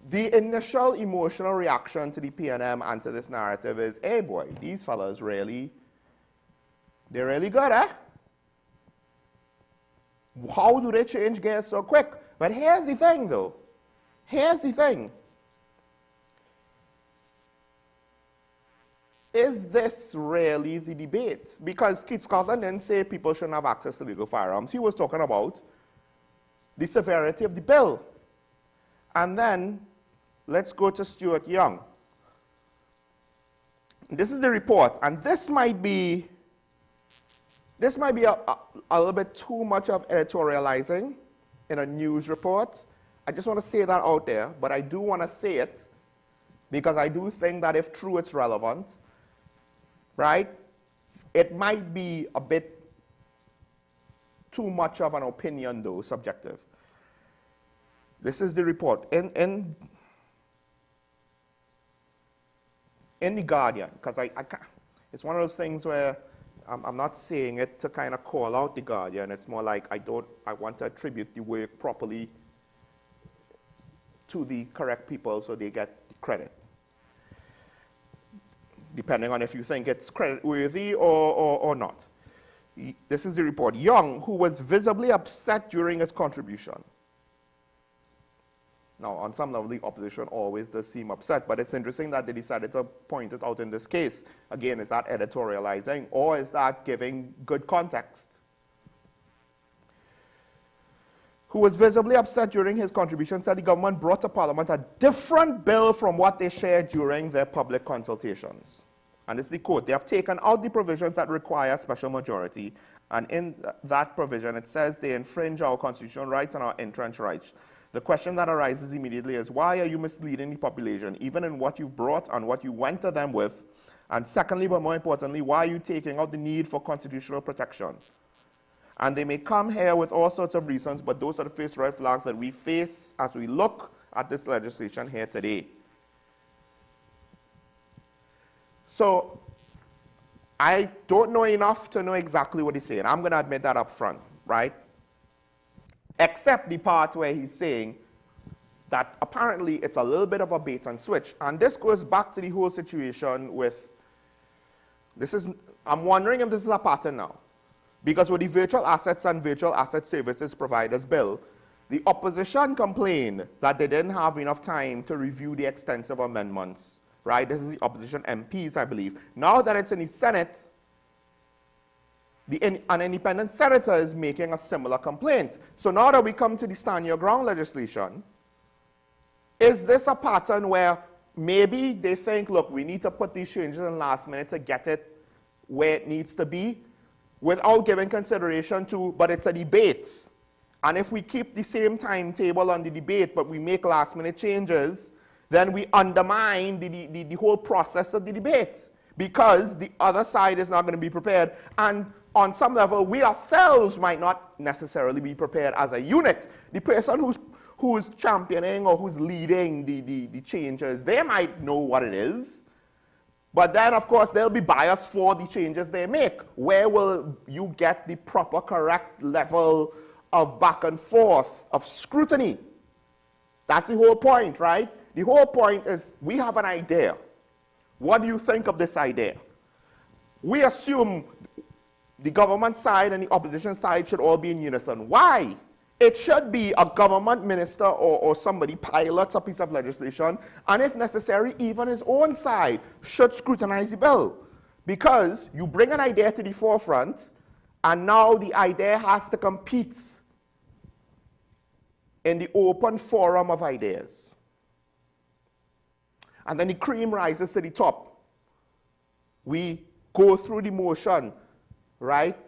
The initial emotional reaction to the PNM and to this narrative is, hey boy, these fellas they're really good, eh? How do they change gears so quick? But here's the thing though, here's the thing. Is this really the debate? Because Keith Scotland didn't say people shouldn't have access to legal firearms. He was talking about the severity of the bill. And then, let's go to Stuart Young. This is the report, and this might be a little bit too much of editorializing in a news report. I just want to say that out there, but I do want to say it because I do think that if true, it's relevant. Right? It might be a bit too much of an opinion, though, subjective. This is the report. In The Guardian, because I can't, it's one of those things where I'm not saying it to kind of call out The Guardian. It's more like I want to attribute the work properly to the correct people so they get the credit. Depending on if you think it's credit-worthy or not. This is the report. Young, who was visibly upset during his contribution. Now, on some level, the opposition always does seem upset, but it's interesting that they decided to point it out in this case. Again, is that editorializing, or is that giving good context? Who was visibly upset during his contribution, said the government brought to Parliament a different bill from what they shared during their public consultations. And this is the quote: they have taken out the provisions that require special majority, and in that provision it says they infringe our constitutional rights and our entrenched rights. The question that arises immediately is, why are you misleading the population, even in what you've brought and what you went to them with? And secondly, but more importantly, why are you taking out the need for constitutional protection? And they may come here with all sorts of reasons, but those are the first red flags that we face as we look at this legislation here today. So, I don't know enough to know exactly what he's saying. I'm going to admit that up front, right? Except the part where he's saying that apparently it's a little bit of a bait and switch. And this goes back to the whole situation with, I'm wondering if this is a pattern now. Because with the Virtual Assets and Virtual Asset Services Providers Bill, the opposition complained that they didn't have enough time to review the extensive amendments, right? This is the opposition MPs, I believe. Now that it's in the Senate, an independent senator is making a similar complaint. So now that we come to the Stand Your Ground legislation, is this a pattern where maybe they think, look, we need to put these changes in last minute to get it where it needs to be, without giving consideration to, but it's a debate. And if we keep the same timetable on the debate, but we make last minute changes, then we undermine the whole process of the debate, because the other side is not going to be prepared. And on some level, we ourselves might not necessarily be prepared as a unit. The person who's championing or who's leading the changes, they might know what it is. But then, of course, they'll be biased for the changes they make. Where will you get the proper, correct level of back and forth, of scrutiny? That's the whole point, right? The whole point is we have an idea. What do you think of this idea? We assume the government side and the opposition side should all be in unison. Why? It should be a government minister or somebody pilots a piece of legislation, and if necessary, even his own side should scrutinize the bill. Because you bring an idea to the forefront, and now the idea has to compete in the open forum of ideas. And then the cream rises to the top. We go through the motion, right?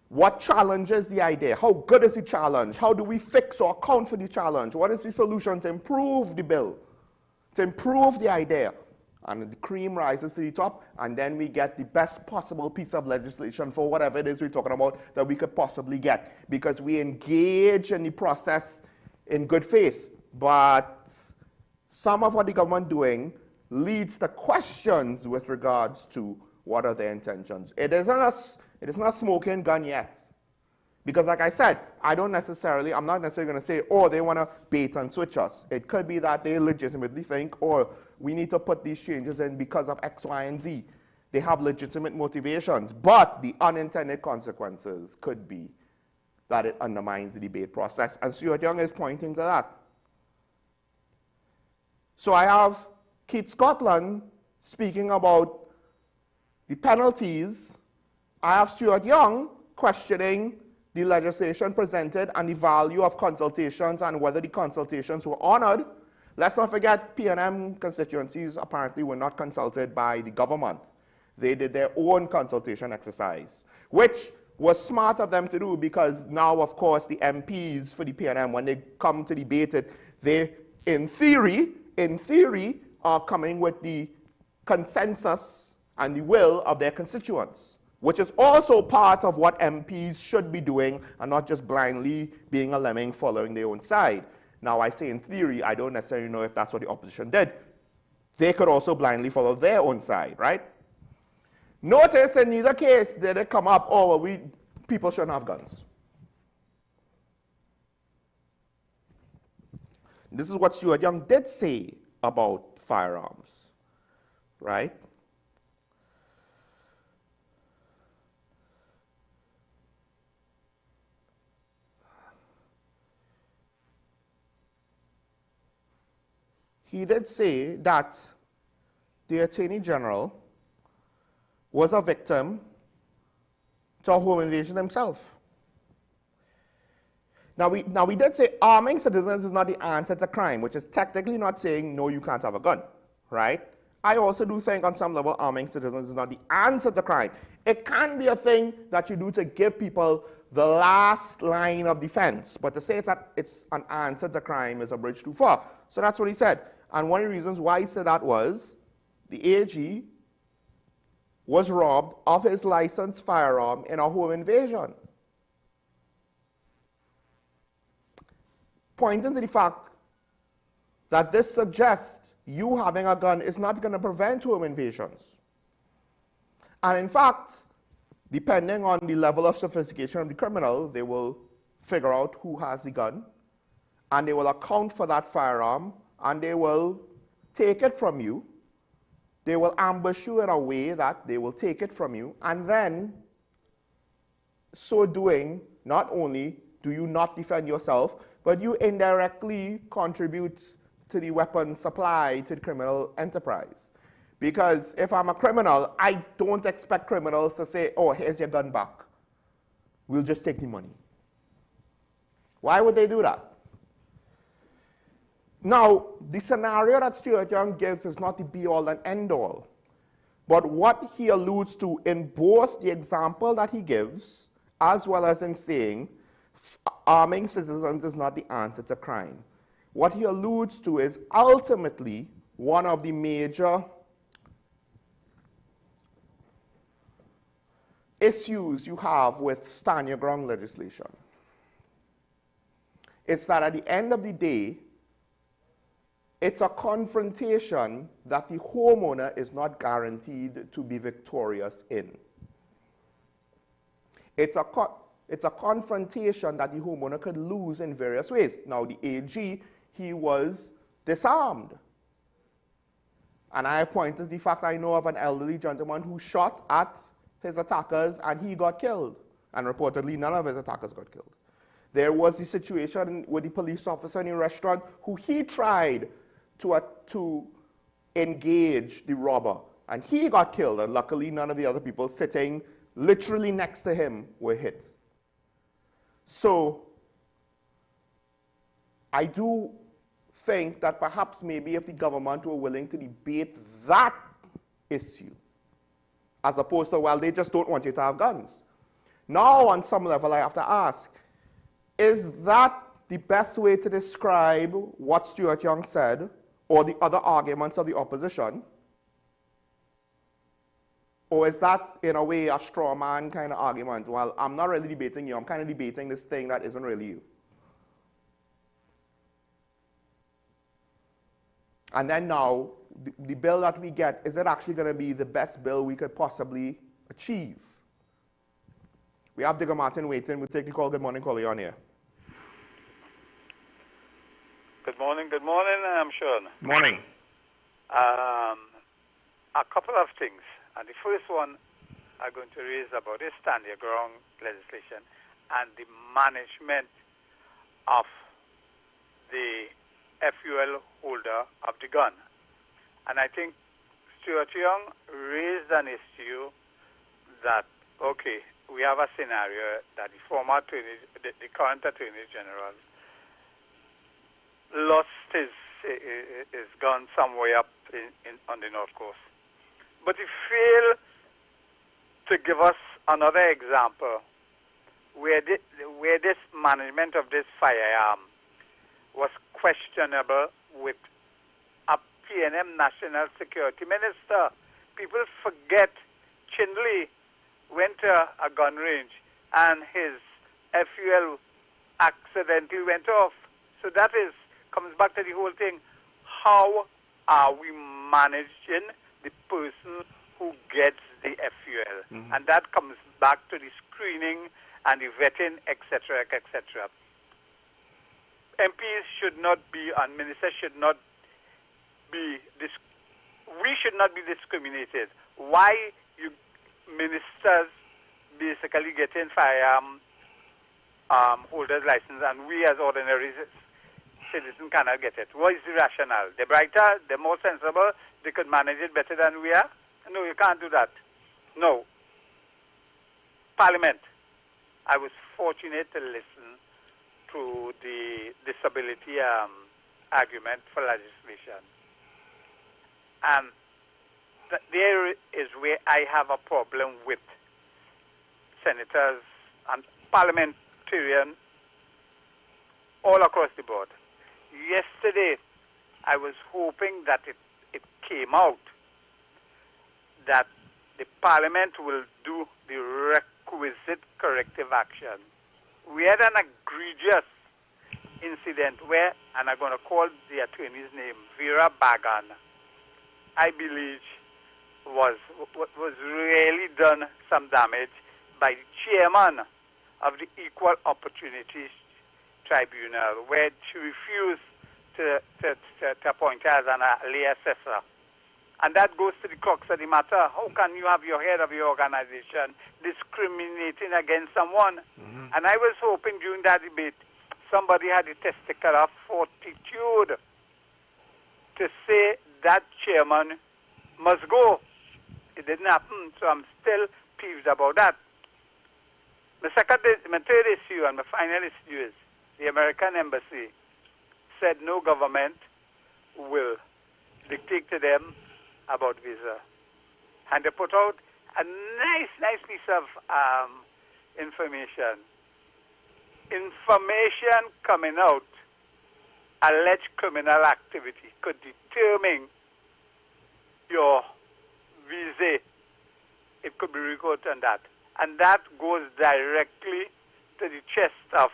What challenges the idea? How good is the challenge? How do we fix or account for the challenge? What is the solution to improve the bill, to improve the idea? And the cream rises to the top, and then we get the best possible piece of legislation for whatever it is we're talking about that we could possibly get, because we engage in the process in good faith. But some of what the government doing leads to questions with regards to what are their intentions. It is not a smoking gun yet. Because like I said, I'm not necessarily going to say, oh, they want to bait and switch us. It could be that they legitimately think, oh, we need to put these changes in because of X, Y, and Z. They have legitimate motivations, but the unintended consequences could be that it undermines the debate process. And Stuart Young is pointing to that. So I have Keith Scotland speaking about the penalties. I have Stuart Young questioning the legislation presented and the value of consultations and whether the consultations were honored. Let's not forget, P&M constituencies apparently were not consulted by the government. They did their own consultation exercise, which was smart of them to do, because now, of course, the MPs for the P&M, when they come to debate it, they, in theory, are coming with the consensus and the will of their constituents, which is also part of what MPs should be doing and not just blindly being a lemming following their own side. Now, I say in theory, I don't necessarily know if that's what the opposition did. They could also blindly follow their own side, right? Notice in neither case did it come up, oh, well, people shouldn't have guns. This is what Stuart Young did say about firearms, right? He did say that the Attorney General was a victim to a home invasion himself. Now we did say arming citizens is not the answer to crime, which is technically not saying, no, you can't have a gun, right? I also do think on some level arming citizens is not the answer to crime. It can be a thing that you do to give people the last line of defense, but to say it's an answer to crime is a bridge too far. So that's what he said. And one of the reasons why he said that was the AG was robbed of his licensed firearm in a home invasion. Pointing to the fact that this suggests you having a gun is not going to prevent home invasions. And in fact, depending on the level of sophistication of the criminal, they will figure out who has the gun, and they will account for that firearm, and they will take it from you. They will ambush you in a way that they will take it from you, and then, so doing, not only do you not defend yourself, but you indirectly contribute to the weapon supply to the criminal enterprise. Because if I'm a criminal, I don't expect criminals to say, oh, here's your gun back. We'll just take the money. Why would they do that? Now, the scenario that Stuart Young gives is not the be-all and end-all. But what he alludes to in both the example that he gives, as well as in saying, arming citizens is not the answer to crime. What he alludes to is ultimately one of the major issues you have with stand your ground legislation. It's that at the end of the day, it's a confrontation that the homeowner is not guaranteed to be victorious in. It's a confrontation that the homeowner could lose in various ways. Now, the AG, he was disarmed. And I have pointed to the fact I know of an elderly gentleman who shot at his attackers and he got killed. And reportedly, none of his attackers got killed. There was the situation with the police officer in a restaurant who he tried to engage the robber. And he got killed, and luckily none of the other people sitting literally next to him were hit. So I do think that perhaps maybe if the government were willing to debate that issue, as opposed to, well, they just don't want you to have guns. Now, on some level, I have to ask, is that the best way to describe what Stuart Young said or the other arguments of the opposition? Or is that, in a way, a straw man kind of argument? Well, I'm not really debating you. I'm kind of debating this thing that isn't really you. And then now, the bill that we get, is it actually going to be the best bill we could possibly achieve? We have Digger Martin waiting. We'll take the call. Good morning, caller. You're on here. Good morning, I'm Sean. Morning. A couple of things. And the first one I'm going to raise about this stand your ground legislation and the management of the FUL holder of the gun. And I think Stuart Young raised an issue that, okay, we have a scenario that the former attorney, the current attorney general, lost his gun somewhere up on the North Coast. But he failed to give us another example where this management of this firearm was questionable with a PNM National Security Minister. People forget Chinley went to a gun range and his FUL accidentally went off. So that comes back to the whole thing. How are we managing the person who gets the FUL? Mm-hmm. And that comes back to the screening and the vetting, etc., etc. MPs should not be, and ministers should not be, we should not be discriminated. Why you ministers basically getting firearm holders license and we as ordinary citizens cannot get it? What is the rationale? They're brighter, they're more sensible, they could manage it better than we are? No, you can't do that. No. Parliament. I was fortunate to listen to the disability argument for legislation. And there is where I have a problem with senators and parliamentarians all across the board. Yesterday, I was hoping that it came out that the parliament will do the requisite corrective action. We had an egregious incident where, and I'm going to call the attorney's name, Vera Bagan, I believe was really done some damage by the chairman of the Equal Opportunities Tribunal, where she refused to appoint her as an lay assessor. And that goes to the crux of the matter. How can you have your head of your organization discriminating against someone? Mm-hmm. And I was hoping during that debate somebody had the testicular fortitude to say that chairman must go. It didn't happen, so I'm still peeved about that. My third issue and my final issue is the American embassy said no government will dictate to them about visa. And they put out a nice piece of information. Information coming out, alleged criminal activity could determine your visa. It could be recorded on that. And that goes directly to the chest of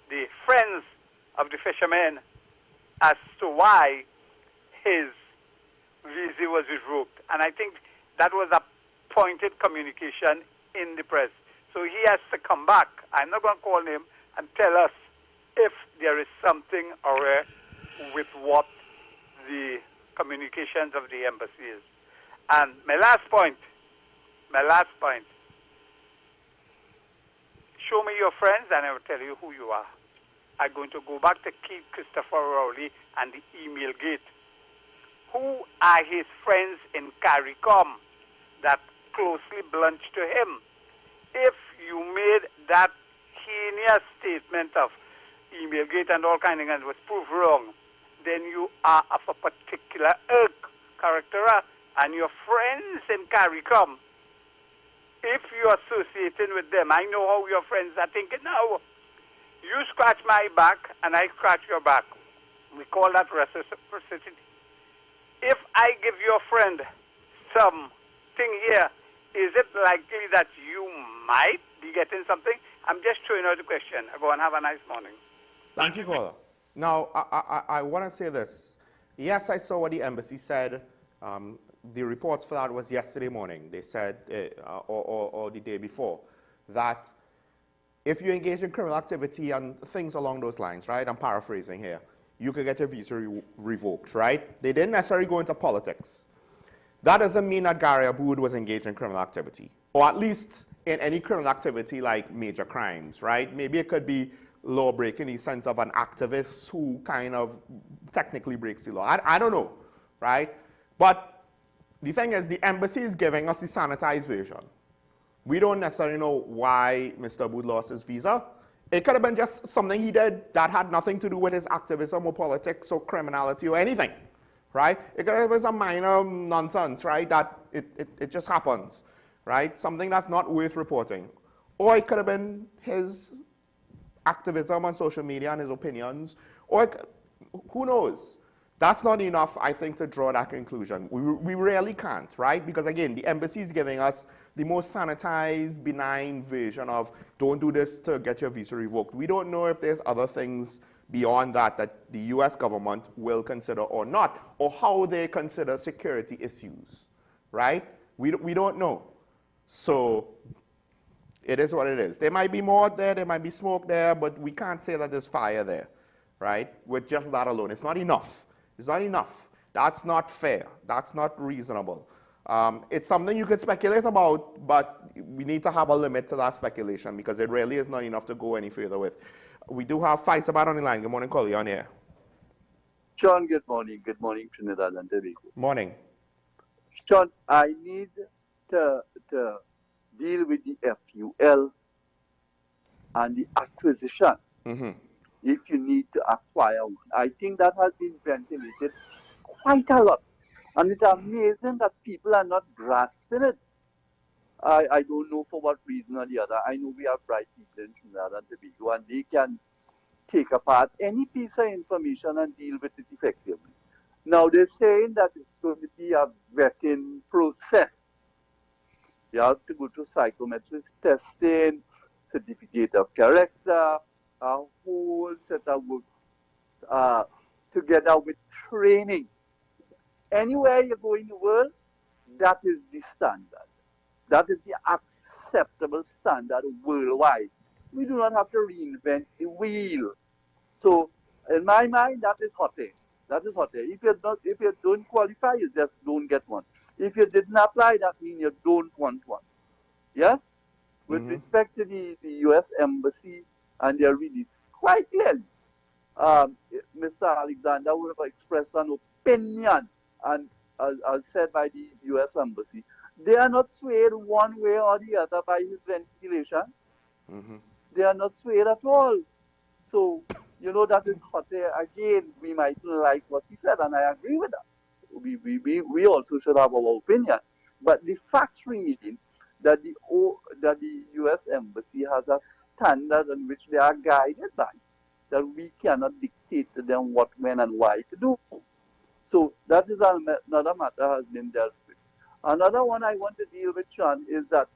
the friends of the fishermen as to why his visa was revoked. And I think that was a pointed communication in the press. So he has to come back. I'm not going to call him and tell us if there is something awry with what the communications of the embassy is. And my last point, show me your friends and I will tell you who you are. I'm going to go back to Keith Christopher Rowley and the email gate. Who are his friends in CARICOM that closely belong to him? If you made that heinous statement of email gate and all kinds of things was proved wrong, then you are of a particular character and your friends in CARICOM, if you're associating with them, I know how your friends are thinking now. You scratch my back and I scratch your back. We call that reciprocity. If I give your friend something here, is it likely that you might be getting something? I'm just throwing out the question. Go and have a nice morning. Thank you, caller. Now, I want to say this. Yes, I saw what the embassy said. The reports for that was yesterday morning. They said, or the day before, that if you engage in criminal activity and things along those lines, right? I'm paraphrasing here. You could get your visa revoked, right? They didn't necessarily go into politics. That doesn't mean that Gary Aboud was engaged in criminal activity, or at least in any criminal activity like major crimes, right? Maybe it could be law breaking in the sense of an activist who kind of technically breaks the law. I don't know, right? But the thing is, the embassy is giving us the sanitized version. We don't necessarily know why Mr. Aboud lost his visa. It could have been just something he did that had nothing to do with his activism or politics or criminality or anything, right? It could have been some minor nonsense, right? That it just happens, right? Something that's not worth reporting. Or it could have been his activism on social media and his opinions, or who knows? That's not enough, I think, to draw that conclusion. We really can't, right? Because again, the embassy is giving us the most sanitized, benign version of don't do this to get your visa revoked. We don't know if there's other things beyond that that the US government will consider or not, or how they consider security issues, right? We don't know. So it is what it is. There might be more there, there might be smoke there, but we can't say that there's fire there, right? With just that alone. It's not enough. It's not enough. That's not fair. That's not reasonable. It's something you could speculate about, but we need to have a limit to that speculation because it really is not enough to go any further with. We do have Faisabat on the line. Good morning, caller. You're on here. Sean, good morning. Good morning, Trinidad and Tobago. Morning. Sean, I need to deal with the FUL and the acquisition. Mm-hmm. If you need to acquire one. I think that has been ventilated quite a lot. And it's amazing that people are not grasping it. I don't know for what reason or the other. I know we have bright people in Trinidad and Tobago, and they can take apart any piece of information and deal with it effectively. Now, they're saying that it's going to be a vetting process. You have to go through psychometric testing, certificate of character, a whole set of work together with training. Anywhere you go in the world, that is the standard. That is the acceptable standard worldwide. We do not have to reinvent the wheel. So, in my mind, that is hot air. That is hot air. If you don't qualify, you just don't get one. If you didn't apply, that means you don't want one. Yes? With respect to the U.S. Embassy and their release, quite clearly, Mr. Alexander would have expressed an opinion, and as said by the U.S. Embassy, they are not swayed one way or the other by his ventilation. They are not swayed at all. So, you know, that is hot air. Again, we might like what he said, and I agree with that. We also should have our opinion. But the fact remains that the U.S. Embassy has a standard in which they are guided by, that we cannot dictate to them what, when, and why to do. So that is another matter has been dealt with. Another one I want to deal with, Sean, is that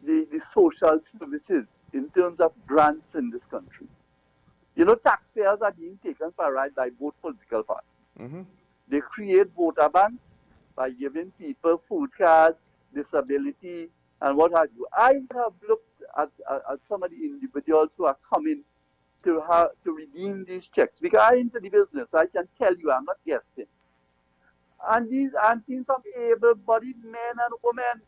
the social services in terms of grants in this country. You know, taxpayers are being taken for a ride by both political parties. They create voter banks by giving people food cards, disability, and what have you. I have looked at some of the individuals who are coming to redeem these checks. Because I'm into the business, I can tell you, I'm not guessing. And I'm seeing some able-bodied men and women,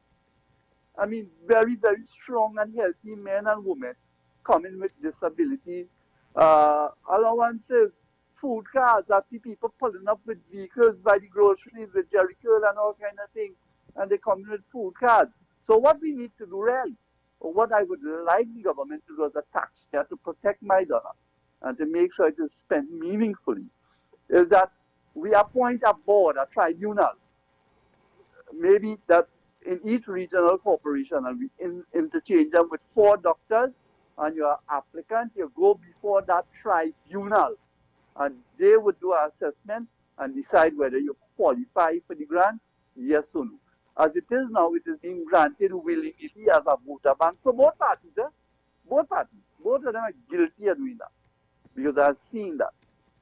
I mean, very, very strong and healthy men and women coming with disability allowances, food cards. I see people pulling up with vehicles by the groceries with Jericho and all kind of things, and they come with food cards. So what we need to do really, or what I would like the government to do as a taxpayer to protect my dollar and to make sure it is spent meaningfully, is that we appoint a board, a tribunal, maybe that in each regional corporation, and we interchange them with 4 doctors, and you're an applicant, you go before that tribunal, and they would do an assessment and decide whether you qualify for the grant, yes or no. As it is now, it is being granted willingly as a voter bank for both parties. Both parties. Both of them are guilty of doing that, because I've seen that.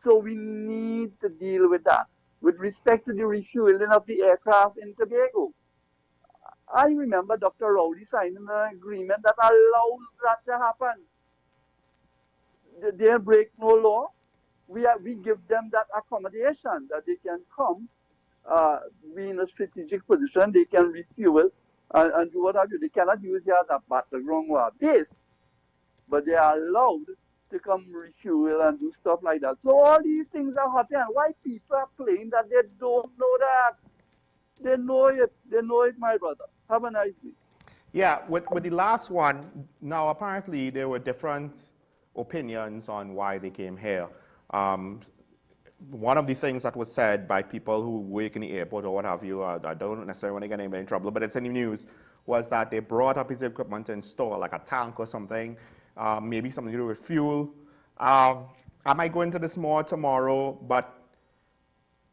So we need to deal with that. With respect to the refueling of the aircraft in Tobago, I remember Dr. Rowley signing an agreement that allows that to happen. They break no law. We give them that accommodation that they can come, be in a strategic position, they can refuel and do what have you. They cannot use it as a battleground or a base, but they are allowed to come refuel and do stuff like that. So all these things are happening. Why people are playing that they don't know that? They know it. They know it, my brother. Have a nice day. Yeah, with the last one, now apparently there were different opinions on why they came here. One of the things that was said by people who work in the airport or what have you, I don't necessarily want to get anybody in trouble, but it's in the news, was that they brought a piece of equipment to install, like a tank or something, maybe something to do with fuel. I might go into this more tomorrow, but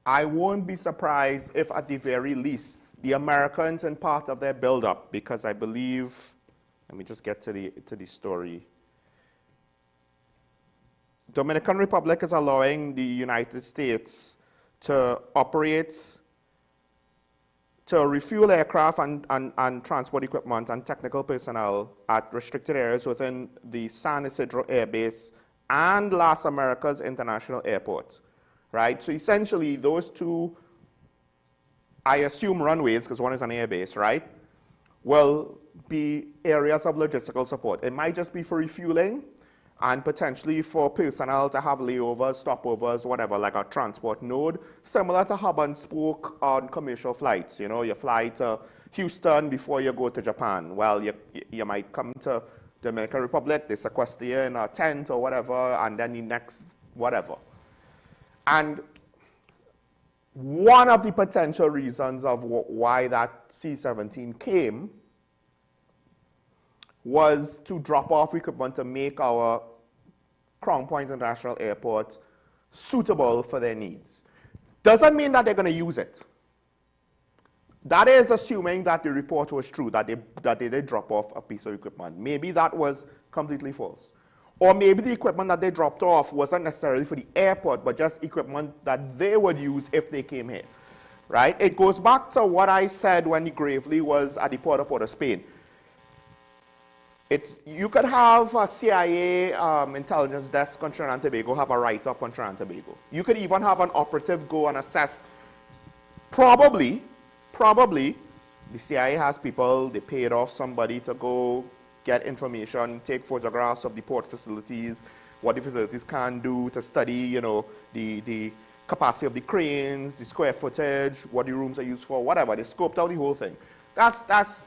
I won't be surprised if at the very least the Americans in part of their buildup, because I believe, let me just get to the story. Dominican Republic is allowing the United States to operate, to refuel aircraft and transport equipment and technical personnel at restricted areas within the San Isidro Air Base and Las Americas International Airport, right? So essentially those two, I assume runways, because one is an air base, right, will be areas of logistical support. It might just be for refueling, and potentially for personnel to have layovers, stopovers, whatever, like a transport node, similar to hub and spoke on commercial flights. You know, you fly to Houston before you go to Japan. Well, you might come to Dominican Republic, they sequester you in a tent or whatever, and then the next whatever. And one of the potential reasons of why that C-17 came was to drop off equipment to make our Crown Point International Airport suitable for their needs. Doesn't mean that they're going to use it. That is assuming that the report was true, that they did drop off a piece of equipment. Maybe that was completely false. Or maybe the equipment that they dropped off wasn't necessarily for the airport, but just equipment that they would use if they came here, right? It goes back to what I said when the Gravely was at the Port of Spain. You could have a CIA intelligence desk on Trinidad and Tobago have a write-up on Trinidad and Tobago. You could even have an operative go and assess. Probably, the CIA has people, they paid off somebody to go get information, take photographs of the port facilities, what the facilities can do to study, you know, the capacity of the cranes, the square footage, what the rooms are used for, whatever. They scoped out the whole thing. That's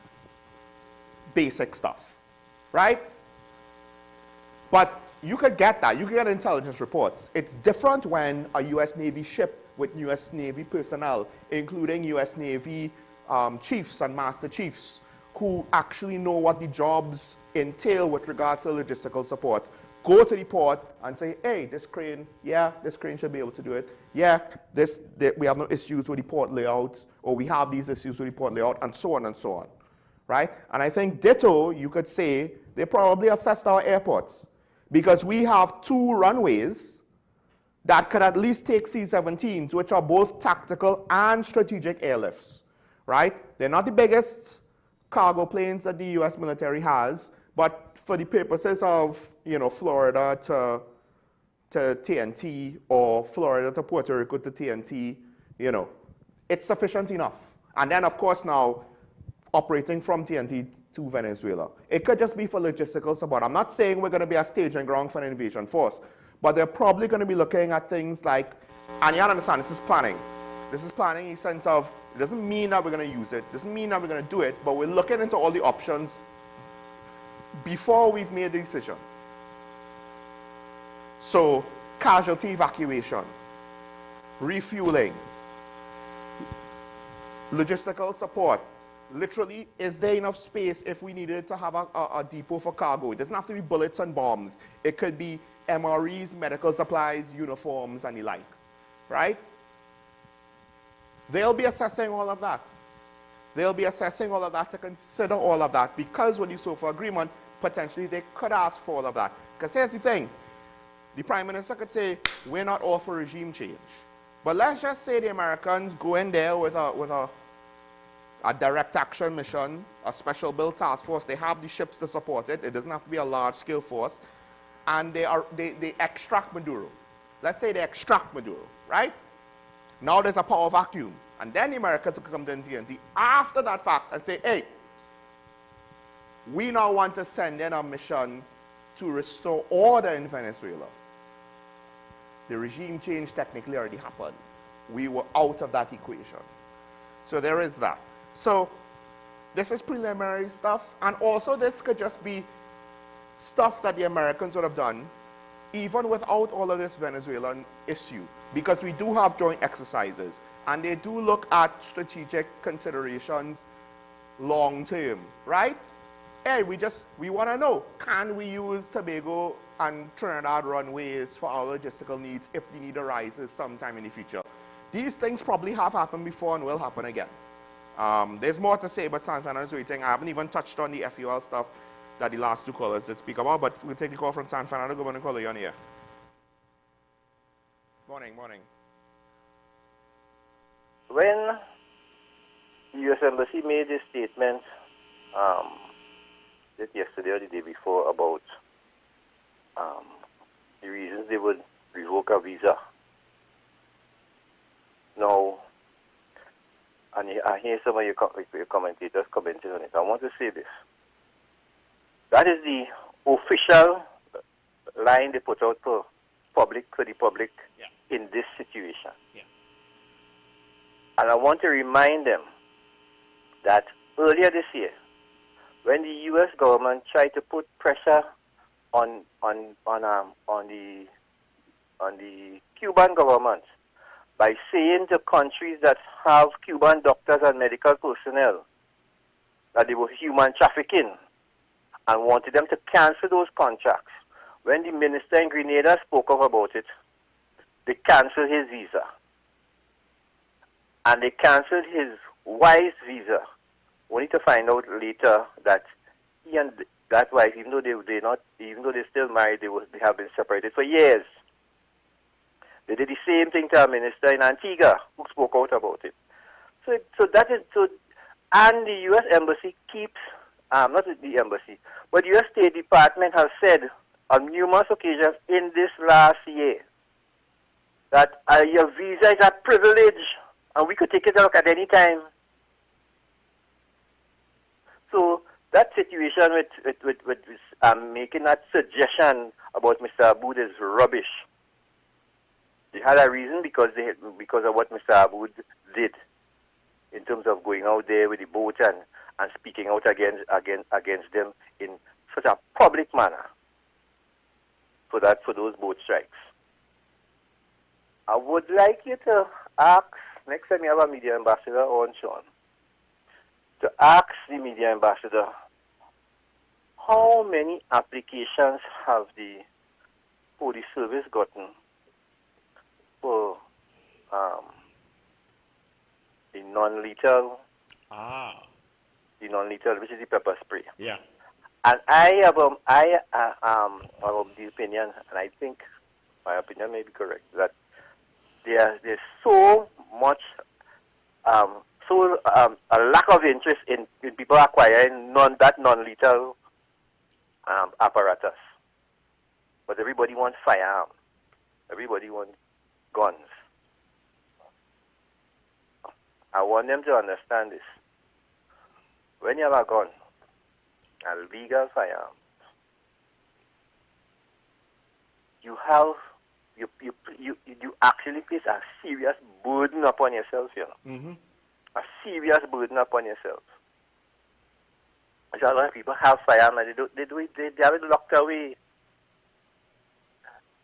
basic stuff. Right? But you could get that. You could get intelligence reports. It's different when a U.S. Navy ship with U.S. Navy personnel, including U.S. Navy chiefs and master chiefs, who actually know what the jobs entail with regards to logistical support, go to the port and say, hey, this crane should be able to do it. Yeah, we have no issues with the port layout, or we have these issues with the port layout, and so on and so on. Right? And I think ditto, you could say, they probably assessed our airports, because we have 2 runways that could at least take C-17s, which are both tactical and strategic airlifts, right? They're not the biggest cargo planes that the U.S. military has, but for the purposes of, you know, Florida to TNT or Florida to Puerto Rico to TNT, you know, it's sufficient enough. And then, of course, now, operating from TNT to Venezuela. It could just be for logistical support. I'm not saying we're going to be a staging ground for an invasion force, but they're probably going to be looking at things like, and you understand, this is planning. This is planning in the sense of, it doesn't mean that we're going to use it, doesn't mean that we're going to do it, but we're looking into all the options before we've made the decision. So, casualty evacuation, refueling, logistical support, literally, is there enough space if we needed to have a depot for cargo? It doesn't have to be bullets and bombs. It could be MREs, medical supplies, uniforms, and the like, right? They'll be assessing all of that. They'll be assessing all of that to consider all of that, because with the SOFA agreement, potentially they could ask for all of that. Because here's the thing. The Prime Minister could say, we're not all for regime change. But let's just say the Americans go in there with a direct action mission, a special build task force. They have the ships to support it. It doesn't have to be a large-scale force. And they extract Maduro. Let's say they extract Maduro, right? Now there's a power vacuum. And then the Americans will come to ICNTT after that fact and say, hey, we now want to send in a mission to restore order in Venezuela. The regime change technically already happened. We were out of that equation. So there is that. So this is preliminary stuff. And also this could just be stuff that the Americans would have done even without all of this Venezuelan issue. Because we do have joint exercises. And they do look at strategic considerations long term, right? Hey, we want to know, can we use Tobago and Trinidad runways for our logistical needs if the need arises sometime in the future? These things probably have happened before and will happen again. There's more to say about San Fernando's waiting. I haven't even touched on the FUL stuff that the last two callers did speak about, but we'll take the call from San Fernando. Good morning, caller. You're on here. Morning, morning. When the U.S. Embassy made this statement yesterday or the day before about the reasons they would revoke a visa. Now, and I hear some of your commentators commenting on it. I want to say this. That is the official line they put out for the public in this situation. Yeah. And I want to remind them that earlier this year, when the U.S. government tried to put pressure on the Cuban government by saying to countries that have Cuban doctors and medical personnel that they were human trafficking and wanted them to cancel those contracts, when the minister in Grenada spoke up about it, they canceled his visa. And they canceled his wife's visa, only to find out later that he and that wife, even though they're still married, they have been separated for years. They did the same thing to a minister in Antigua who spoke out about it. And the U.S. Embassy keeps, not the embassy, but the U.S. State Department has said on numerous occasions in this last year that your visa is a privilege and we could take it out at any time. So that situation with making that suggestion about Mr. Aboud is rubbish. They had a reason because of what Mr. Aboud did in terms of going out there with the boat and speaking out against them in such a public manner for those boat strikes. I would like you to ask, next time you have a media ambassador on, Sean, to ask the media ambassador how many applications have the police service gotten for the non-lethal, which is the pepper spray. Yeah. And I have the opinion, and I think my opinion may be correct, that there's so much, a lack of interest in people acquiring non-lethal apparatus. But everybody wants firearms. Everybody wants guns. I want them to understand this. When you have a gun, a legal firearm, you actually place a serious burden upon yourself, you know. Mm-hmm. A serious burden upon yourself. So a lot of people have firearms and they have it locked away.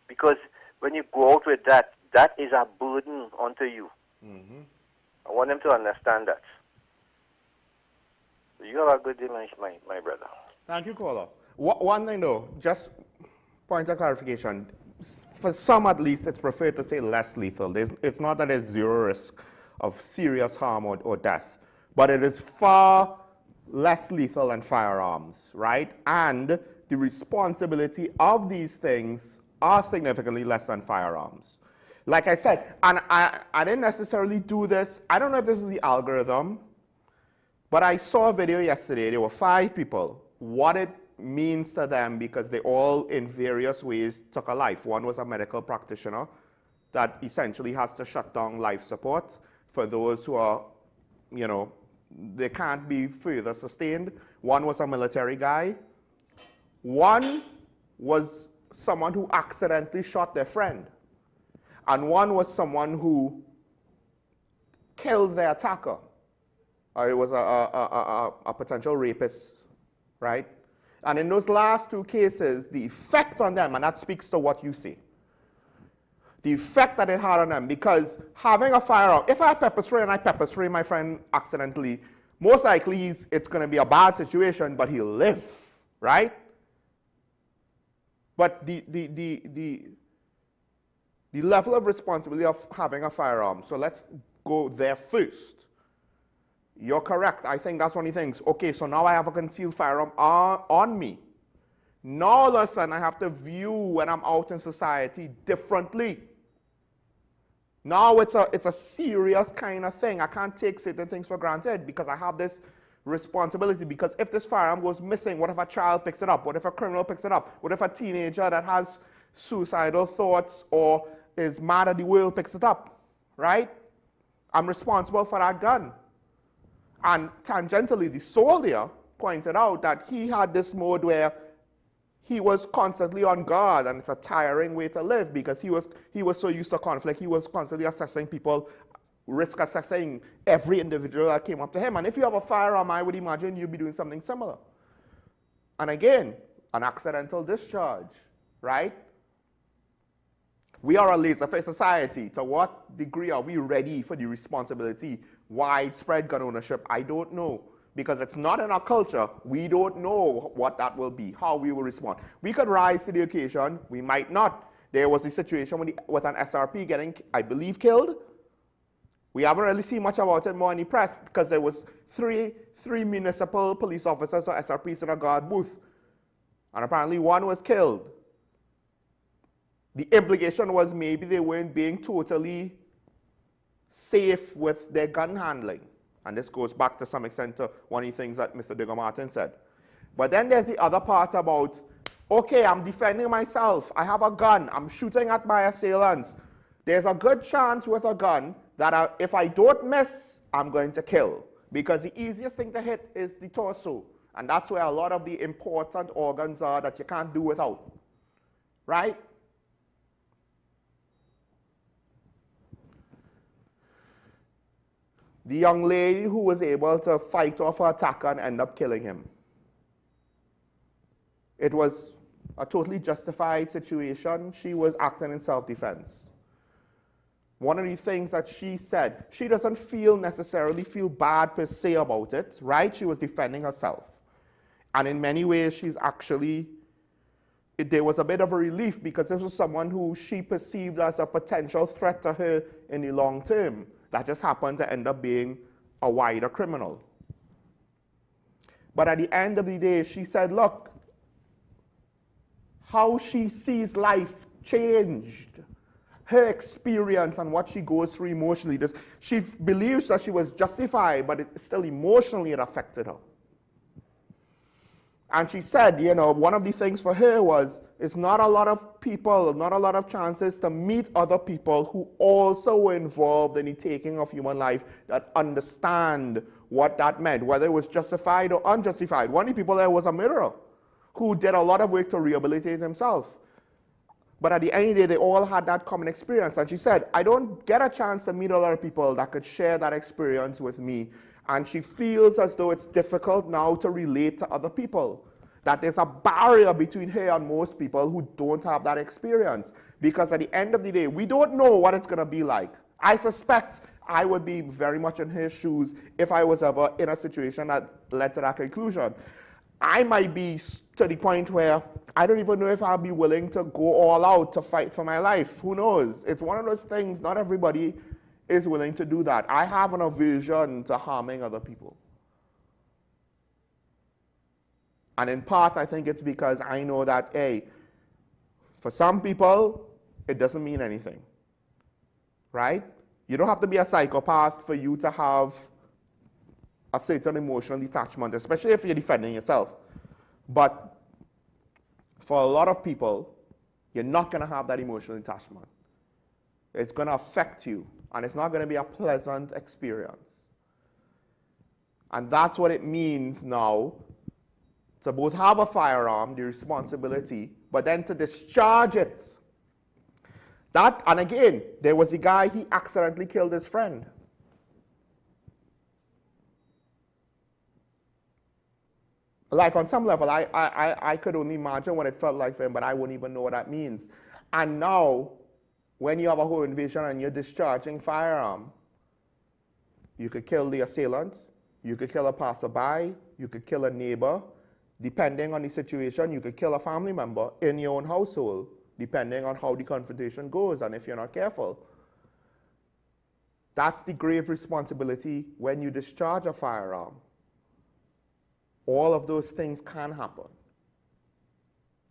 Because when you go out with that is a burden onto you. Mm-hmm. I want them to understand that. You have a good day, my brother. Thank you, caller. One thing though, just point of clarification. For some at least, it's preferred to say less lethal. It's not that there's zero risk of serious harm or death, but it is far less lethal than firearms, right? And the responsibility of these things are significantly less than firearms. Like I said, and I didn't necessarily do this. I don't know if this is the algorithm, but I saw a video yesterday. There were 5 people. What it means to them, because they all in various ways took a life. One was a medical practitioner that essentially has to shut down life support for those who are, you know, they can't be further sustained. One was a military guy. One was someone who accidentally shot their friend. And one was someone who killed their attacker. It was a potential rapist, right? And in those last 2 cases, the effect on them, and that speaks to what you say, the effect that it had on them, because having a firearm, if I pepper spray and I pepper spray my friend accidentally, most likely it's going to be a bad situation, but he'll live, right? But the level of responsibility of having a firearm, so let's go there first. You're correct. I think that's one of the things. Okay, so now I have a concealed firearm on me. Now all of a sudden I have to view when I'm out in society differently. Now it's a serious kind of thing. I can't take certain things for granted because I have this responsibility. Because if this firearm goes missing, what if a child picks it up? What if a criminal picks it up? What if a teenager that has suicidal thoughts or is mad at the world picks it up, right? I'm responsible for that gun. And tangentially, the soldier pointed out that he had this mode where he was constantly on guard, and it's a tiring way to live because he was so used to conflict. He was constantly assessing people, risk assessing every individual that came up to him. And if you have a firearm, I would imagine you'd be doing something similar. And again, an accidental discharge, right? We are a laissez-faire society. To what degree are we ready for the responsibility? Widespread gun ownership, I don't know. Because it's not in our culture, we don't know what that will be, how we will respond. We could rise to the occasion, we might not. There was a situation with an SRP getting, I believe, killed. We haven't really seen much about it more in the press because there was three municipal police officers or SRPs in a guard booth. And apparently one was killed. The implication was maybe they weren't being totally safe with their gun handling. And this goes back to some extent to one of the things that Mr. Digger Martin said. But then there's the other part about, okay, I'm defending myself. I have a gun. I'm shooting at my assailants. There's a good chance with a gun that if I don't miss, I'm going to kill. Because the easiest thing to hit is the torso. And that's where a lot of the important organs are that you can't do without. Right? The young lady who was able to fight off her attacker and end up killing him. It was a totally justified situation. She was acting in self-defense. One of the things that she said, she doesn't necessarily feel bad per se about it, right? She was defending herself. And in many ways, she's actually, there was a bit of a relief because this was someone who she perceived as a potential threat to her in the long term. That just happened to end up being a wider criminal. But at the end of the day, she said, look, how she sees life changed. Her experience and what she goes through emotionally. She believes that she was justified, but still emotionally it affected her. And she said, you know, one of the things for her was, it's not a lot of people, not a lot of chances to meet other people who also were involved in the taking of human life that understand what that meant, whether it was justified or unjustified. One of the people there was a murderer who did a lot of work to rehabilitate himself. But at the end of the day, they all had that common experience. And she said, I don't get a chance to meet a lot of people that could share that experience with me. And she feels as though it's difficult now to relate to other people. That there's a barrier between her and most people who don't have that experience. Because at the end of the day, we don't know what it's going to be like. I suspect I would be very much in his shoes if I was ever in a situation that led to that conclusion. I might be to the point where I don't even know if I'll be willing to go all out to fight for my life. Who knows? It's one of those things, not everybody is willing to do that. I have an aversion to harming other people. And in part, I think it's because I know that, hey, for some people, it doesn't mean anything, right? You don't have to be a psychopath for you to have a certain emotional detachment, especially if you're defending yourself. But for a lot of people, you're not going to have that emotional detachment. It's going to affect you, and it's not going to be a pleasant experience. And that's what it means now to both have a firearm, the responsibility, but then to discharge it. That, and again, there was a guy, he accidentally killed his friend. Like on some level, I could only imagine what it felt like for him, but I wouldn't even know what that means. And now, when you have a home invasion and you're discharging firearm, you could kill the assailant, you could kill a passerby, you could kill a neighbor. Depending on the situation, you could kill a family member in your own household, depending on how the confrontation goes and if you're not careful. That's the grave responsibility when you discharge a firearm. All of those things can happen.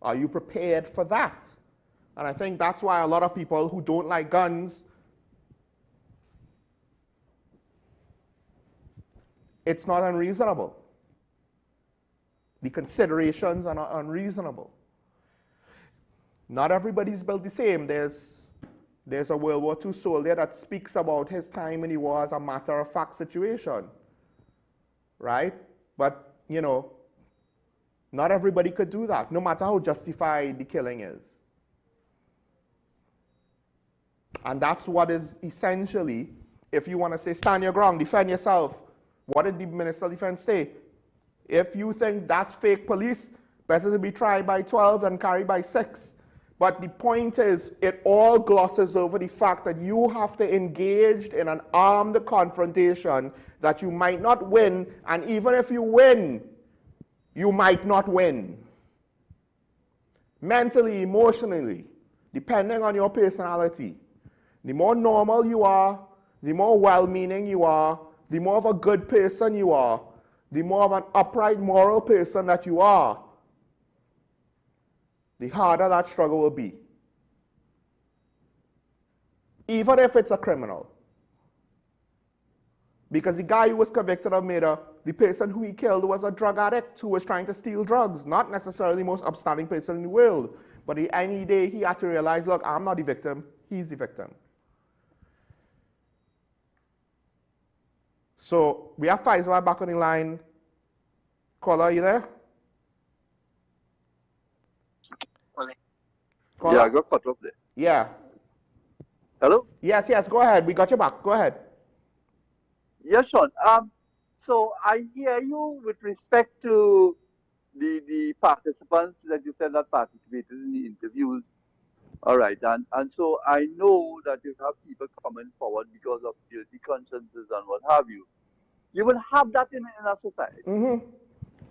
Are you prepared for that? And I think that's why a lot of people who don't like guns, it's not unreasonable. The considerations are not unreasonable. Not everybody's built the same. There's a World War II soldier that speaks about his time in the war as a matter-of-fact situation, right? But, you know, not everybody could do that, no matter how justified the killing is. And that's what is essentially, if you want to say, stand your ground, defend yourself. What did the Minister of Defense say? If you think that's fake police, better to be tried by 12 than carried by 6. But the point is, it all glosses over the fact that you have to engage in an armed confrontation that you might not win, and even if you win, you might not win. Mentally, emotionally, depending on your personality. The more normal you are, the more well-meaning you are, the more of a good person you are, the more of an upright, moral person that you are, the harder that struggle will be. Even if it's a criminal. Because the guy who was convicted of murder, the person who he killed was a drug addict who was trying to steal drugs, not necessarily the most upstanding person in the world. But any day he had to realize, look, I'm not the victim, he's the victim. So we have Faisal back on the line. Caller, are you there? Caller? Yeah, I got cut off there. Yeah. Hello? Yes, go ahead. We got you back. Go ahead. Yes, Sean. So I hear you with respect to the participants that you said that participated in the interviews. All right, and so I know that you have people coming forward because of guilty consciences and what have you. You will have that in our society. Mm-hmm.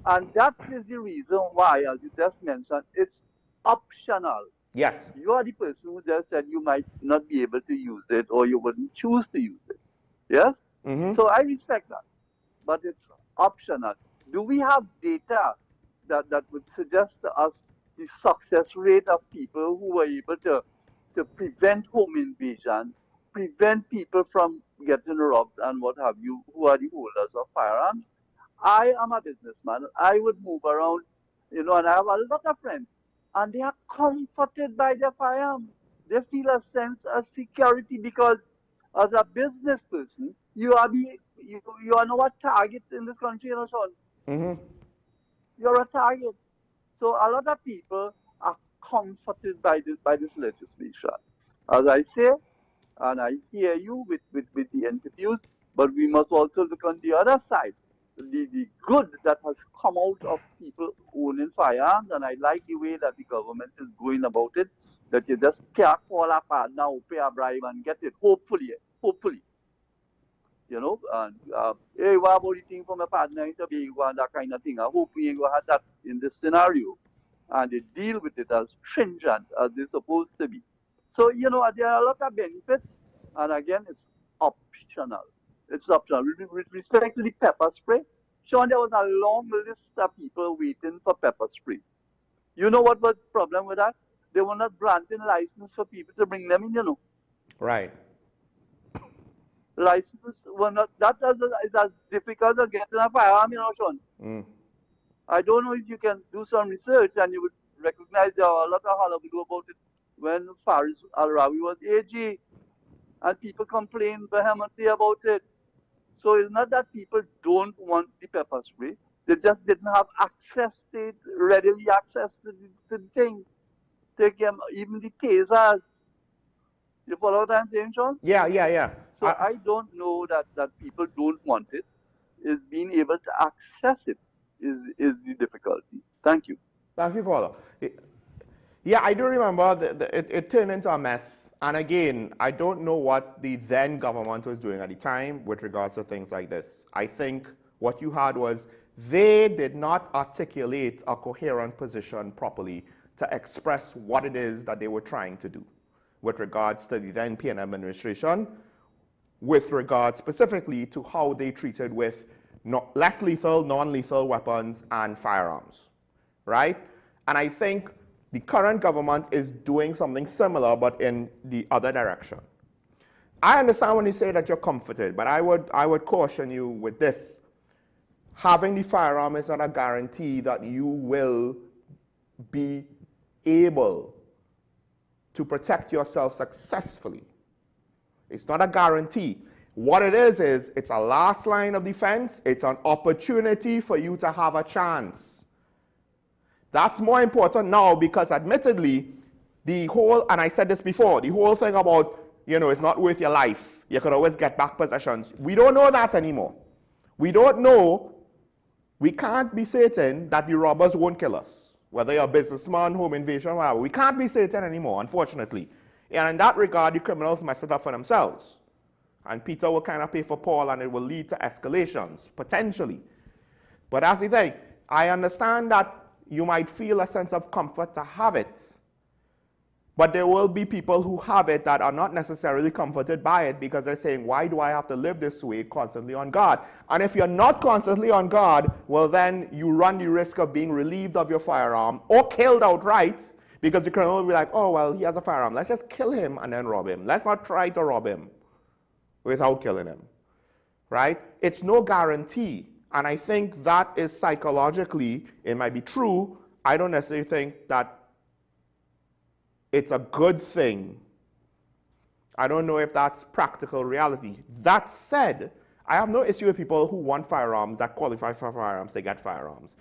And that is the reason why, as you just mentioned, it's optional. Yes. You are the person who just said you might not be able to use it or you wouldn't choose to use it. Yes? Mm-hmm. So I respect that. But it's optional. Do we have data that would suggest to us the success rate of people who were able to prevent home invasion, prevent people from getting robbed and what have you, who are the holders of firearms? I am a businessman. I would move around, and I have a lot of friends, and they are comforted by their firearms. They feel a sense of security because, as a business person, you are now a target in this country, Sean. Mm-hmm. You're a target. So a lot of people are comforted by this legislation. As I say, and I hear you with the interviews, but we must also look on the other side. The good that has come out of people owning firearms, and I like the way that the government is going about it, that you just can't call a partner, pay a bribe and get it, hopefully. you know, and hey, what about the thing from a partner in Tobago and that kind of thing. I hope we ain't gonna have that in this scenario. And they deal with it as stringent as they're supposed to be. So, you know, there are a lot of benefits, and again, it's optional. It's optional. With respect to the pepper spray, Sean, there was a long list of people waiting for pepper spray. You know what was the problem with that? They were not granting license for people to bring them in, you know. Right. Licenses were not, that is as difficult as getting a firearm, you know, Sean. Mm. I don't know if you can do some research and you would recognize there are a lot of hullabaloo about it when Faris Al-Rawi was AG and people complained vehemently about it. So it's not that people don't want the pepper spray. They just didn't have access to it, readily access to the thing. Take them, even the tasers. You follow what I'm saying, Sean? Yeah. So I don't know that people don't want it. Is being able to access it is the difficulty. Thank you. Thank you, caller. Yeah, I do remember it turned into a mess. And again, I don't know what the then government was doing at the time with regards to things like this. I think what you had was they did not articulate a coherent position properly to express what it is that they were trying to do with regards to the then PN administration, with regard specifically to how they treated with less lethal, non-lethal weapons and firearms, right? And I think the current government is doing something similar, but in the other direction. I understand when you say that you're comforted, but I would caution you with this. Having the firearm is not a guarantee that you will be able to protect yourself successfully. It's not a guarantee. What it is it's a last line of defense. It's an opportunity for you to have a chance. That's more important now because admittedly, the whole, and I said this before, the whole thing about, you know, it's not worth your life. You could always get back possessions. We don't know that anymore. We don't know, we can't be certain that the robbers won't kill us. Whether you're a businessman, home invasion, whatever. We can't be certain anymore, unfortunately. And in that regard, the criminals mess it up for themselves. And Peter will kind of pay for Paul, and it will lead to escalations, potentially. But as the thing, I understand that you might feel a sense of comfort to have it. But there will be people who have it that are not necessarily comforted by it because they're saying, why do I have to live this way constantly on guard? And if you're not constantly on guard, well then you run the risk of being relieved of your firearm or killed outright because the criminal will be like, oh, well, he has a firearm. Let's just kill him and then rob him. Let's not try to rob him without killing him, right? It's no guarantee. And I think that is psychologically, it might be true. I don't necessarily think that it's a good thing. I don't know if that's practical reality. That said, I have no issue with people who want firearms, that qualify for firearms, they get firearms.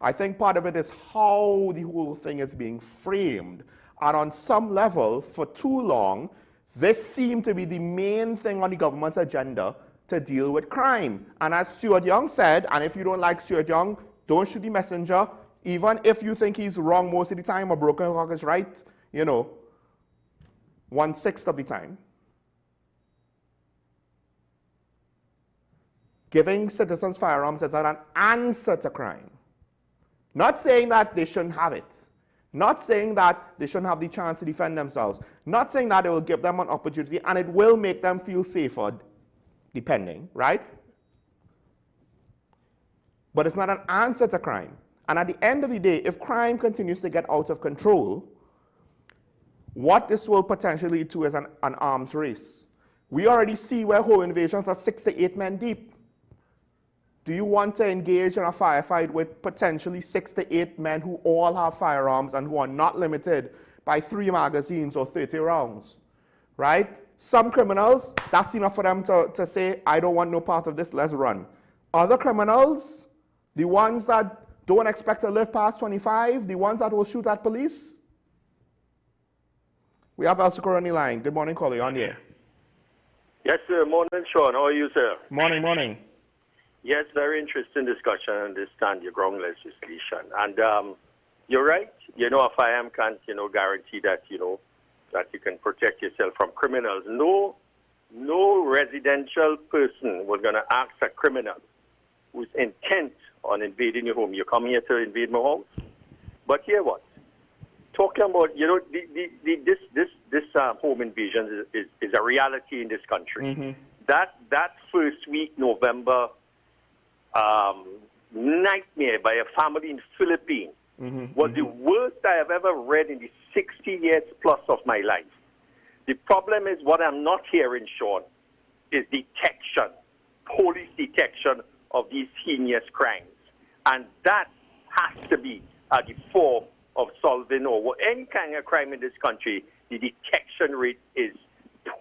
I think part of it is how the whole thing is being framed. And on some level, for too long, this seemed to be the main thing on the government's agenda to deal with crime. And as Stuart Young said, and if you don't like Stuart Young, don't shoot the messenger. Even if you think he's wrong most of the time or broken clock is right, you know, 1/6 of the time. Giving citizens firearms is not an answer to crime. Not saying that they shouldn't have it. Not saying that they shouldn't have the chance to defend themselves. Not saying that it will give them an opportunity and it will make them feel safer, depending, right? But it's not an answer to crime. And at the end of the day, if crime continues to get out of control, what this will potentially lead to is an arms race. We already see where home invasions are 6 to 8 men deep. Do you want to engage in a firefight with potentially 6 to 8 men who all have firearms and who are not limited by 3 magazines or 30 rounds, right? Some criminals, that's enough for them to say, I don't want no part of this, let's run. Other criminals, the ones that don't expect to live past 25, the ones that will shoot at police. We have El Socorro on the line. Good morning, caller. You're on the air. Yes, sir. Morning, Sean. How are you, sir? Morning, morning. Yes, very interesting discussion. I understand your ground legislation. And you're right. You know, a firearm can't, you know, guarantee that, you know, that you can protect yourself from criminals. No, no residential person was going to ask a criminal who's intent on invading your home. You come here to invade my house? But hear what? Talking about, you know, this home invasion is a reality in this country. That first week, November, nightmare by a family in Philippines was the worst I have ever read in the 60 years plus of my life. The problem is what I'm not hearing, Sean, is detection, police detection of these heinous crimes. And that has to be at the fore of solving or any kind of crime in this country. The detection rate is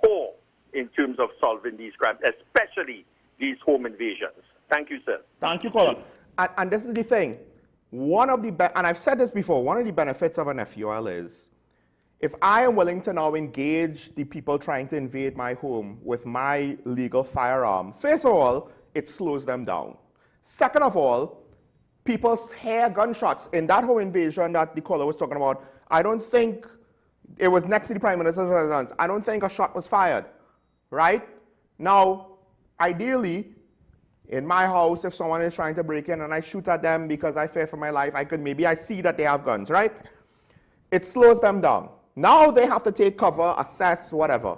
poor in terms of solving these crimes, especially these home invasions. Thank you, sir. Thank you, Colin. And this is the thing. One of the, and I've said this before, one of the benefits of an FUL is, if I am willing to now engage the people trying to invade my home with my legal firearm, first of all, it slows them down. Second of all, people hear gunshots. In that home invasion that the caller was talking about, I don't think it was next to the Prime Minister's residence. I don't think a shot was fired, right? Now, ideally, in my house, if someone is trying to break in and I shoot at them because I fear for my life, maybe I see that they have guns, right? It slows them down. Now they have to take cover, assess, whatever.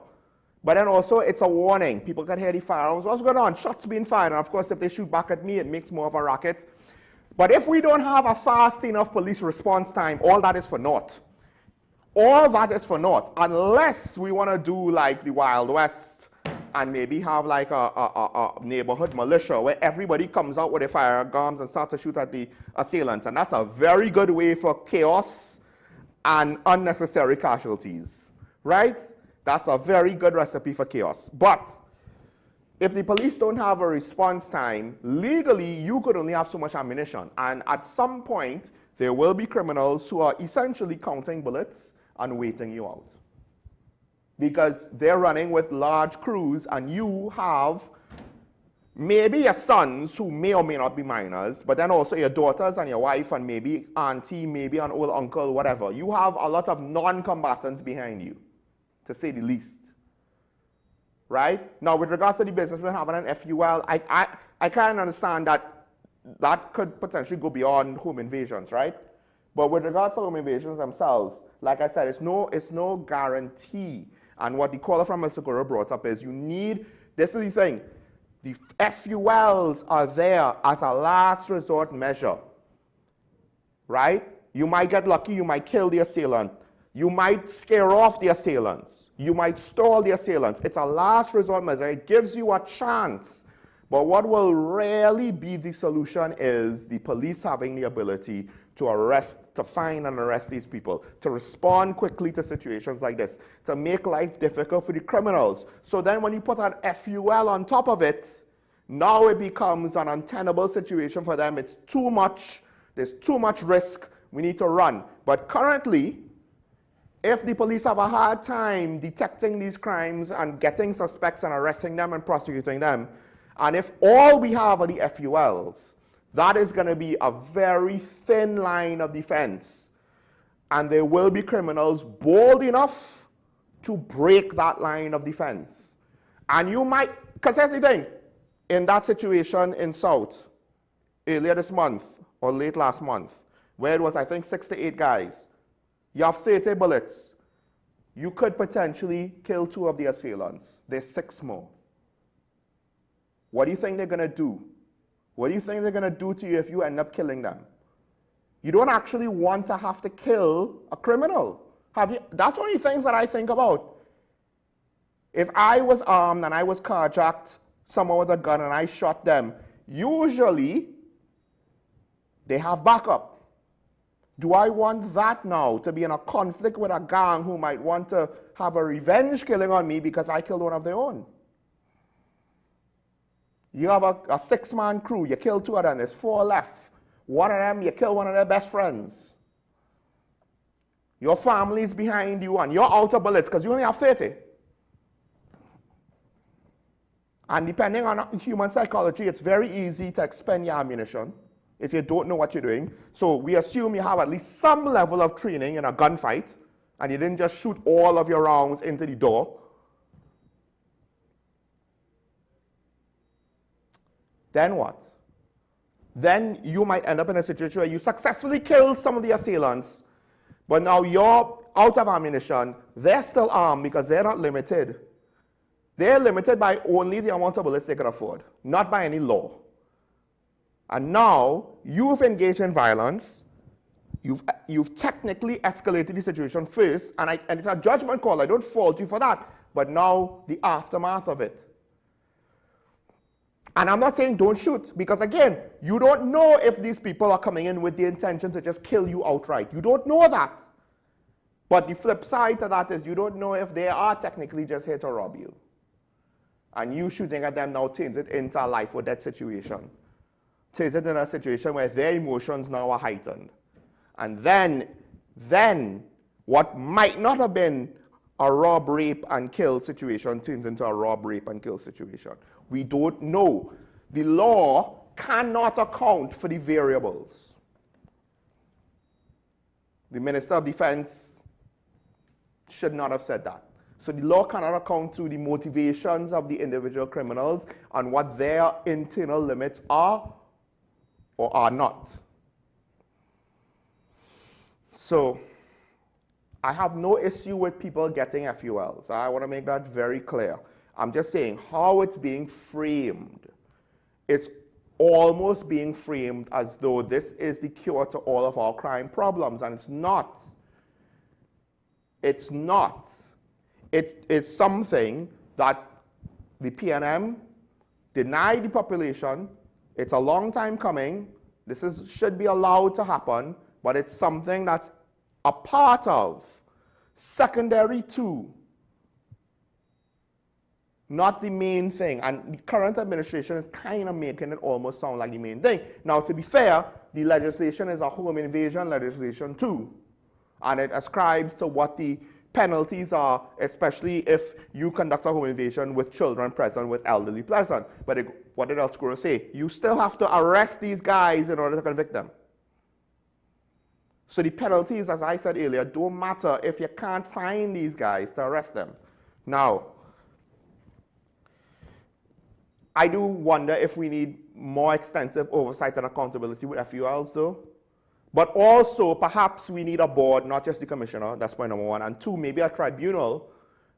But then also it's a warning. People can hear the firearms. What's going on? Shots being fired. And of course, if they shoot back at me, it makes more of a racket. But if we don't have a fast enough police response time, all that is for naught. All that is for naught. Unless we want to do like the Wild West and maybe have like a neighborhood militia where everybody comes out with their firearms and starts to shoot at the assailants. And that's a very good way for chaos and unnecessary casualties, right? That's a very good recipe for chaos. But if the police don't have a response time, legally, you could only have so much ammunition. And at some point, there will be criminals who are essentially counting bullets and waiting you out. Because they're running with large crews, and you have maybe your sons who may or may not be minors, but then also your daughters and your wife and maybe auntie, maybe an old uncle, whatever. You have a lot of non-combatants behind you, to say the least. Right? Now, with regards to the businessman having an FUL, I can understand that that could potentially go beyond home invasions, right? But with regards to home invasions themselves, like I said, it's no guarantee. And what the caller from Masagura brought up is you need, this is the thing, the FULs are there as a last resort measure, right? You might get lucky, you might kill the assailant. You might scare off the assailants. You might stall the assailants. It's a last resort measure. It gives you a chance. But what will rarely be the solution is the police having the ability to arrest, to find and arrest these people, to respond quickly to situations like this, to make life difficult for the criminals. So then when you put an FUL on top of it, now it becomes an untenable situation for them. It's too much. There's too much risk. We need to run. But currently, if the police have a hard time detecting these crimes and getting suspects and arresting them and prosecuting them, and if all we have are the FULs, that is going to be a very thin line of defense. And there will be criminals bold enough to break that line of defense. And you might, because here's the thing, in that situation in South, earlier this month, or late last month, where it was, I think, 6 to 8 guys, you have 30 bullets. You could potentially kill 2 of the assailants. There's 6 more. What do you think they're going to do? What do you think they're going to do to you if you end up killing them? You don't actually want to have to kill a criminal. That's one of the things that I think about. If I was armed and I was carjacked, someone with a gun, and I shot them, usually they have backup. Do I want that now to be in a conflict with a gang who might want to have a revenge killing on me because I killed one of their own? You have a 6-man crew, you kill 2 of them, there's 4 left. One of them, you kill one of their best friends. Your family's behind you and you're out of bullets because you only have 30. And depending on human psychology, it's very easy to expend your ammunition if you don't know what you're doing. So we assume you have at least some level of training in a gunfight and you didn't just shoot all of your rounds into the door. then what? Then you might end up in a situation where you successfully killed some of the assailants, but now you're out of ammunition. They're still armed because they're not limited. They're limited by only the amount of bullets they can afford, not by any law. And now you've engaged in violence. You've technically escalated the situation first, and it's a judgment call. I don't fault you for that. But now the aftermath of it. And I'm not saying don't shoot, because again, you don't know if these people are coming in with the intention to just kill you outright. You don't know that. But the flip side to that is you don't know if they are technically just here to rob you. And you shooting at them now turns it into a life or death situation. Turns it in a situation where their emotions now are heightened. And then what might not have been a rob, rape, and kill situation turns into a rob, rape, and kill situation. We don't know. The law cannot account for the variables. The Minister of Defense should not have said that. So the law cannot account to the motivations of the individual criminals and what their internal limits are or are not. So I have no issue with people getting FULs. I want to make that very clear. I'm just saying how it's being framed. It's almost being framed as though this is the cure to all of our crime problems, and it's not. It's not. It is something that the PNM denied the population. It's a long time coming. This should be allowed to happen, but it's something that's a part of, secondary to, not the main thing. And the current administration is kind of making it almost sound like the main thing. Now, to be fair, the legislation is a home invasion legislation too. And it ascribes to what the penalties are, especially if you conduct a home invasion with children present, with elderly present. But what did El Scuro say? You still have to arrest these guys in order to convict them. So the penalties, as I said earlier, don't matter if you can't find these guys to arrest them. Now, I do wonder if we need more extensive oversight and accountability with FULs though. But also, perhaps we need a board, not just the commissioner, that's point number one, and two, maybe a tribunal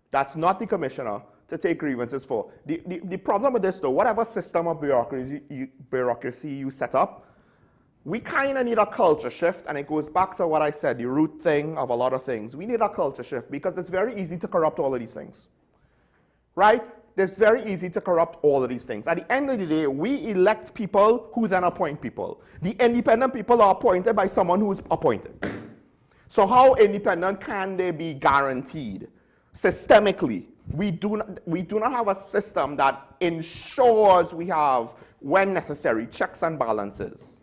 that's not the commissioner to take grievances for. The problem with this though, whatever system of bureaucracy you set up, we kind of need a culture shift, and it goes back to what I said, the root thing of a lot of things. We need a culture shift because it's very easy to corrupt all of these things, right? It's very easy to corrupt all of these things. At the end of the day, we elect people who then appoint people. The independent people are appointed by someone who's appointed. So how independent can they be guaranteed? Systemically, we do not have a system that ensures we have, when necessary, checks and balances.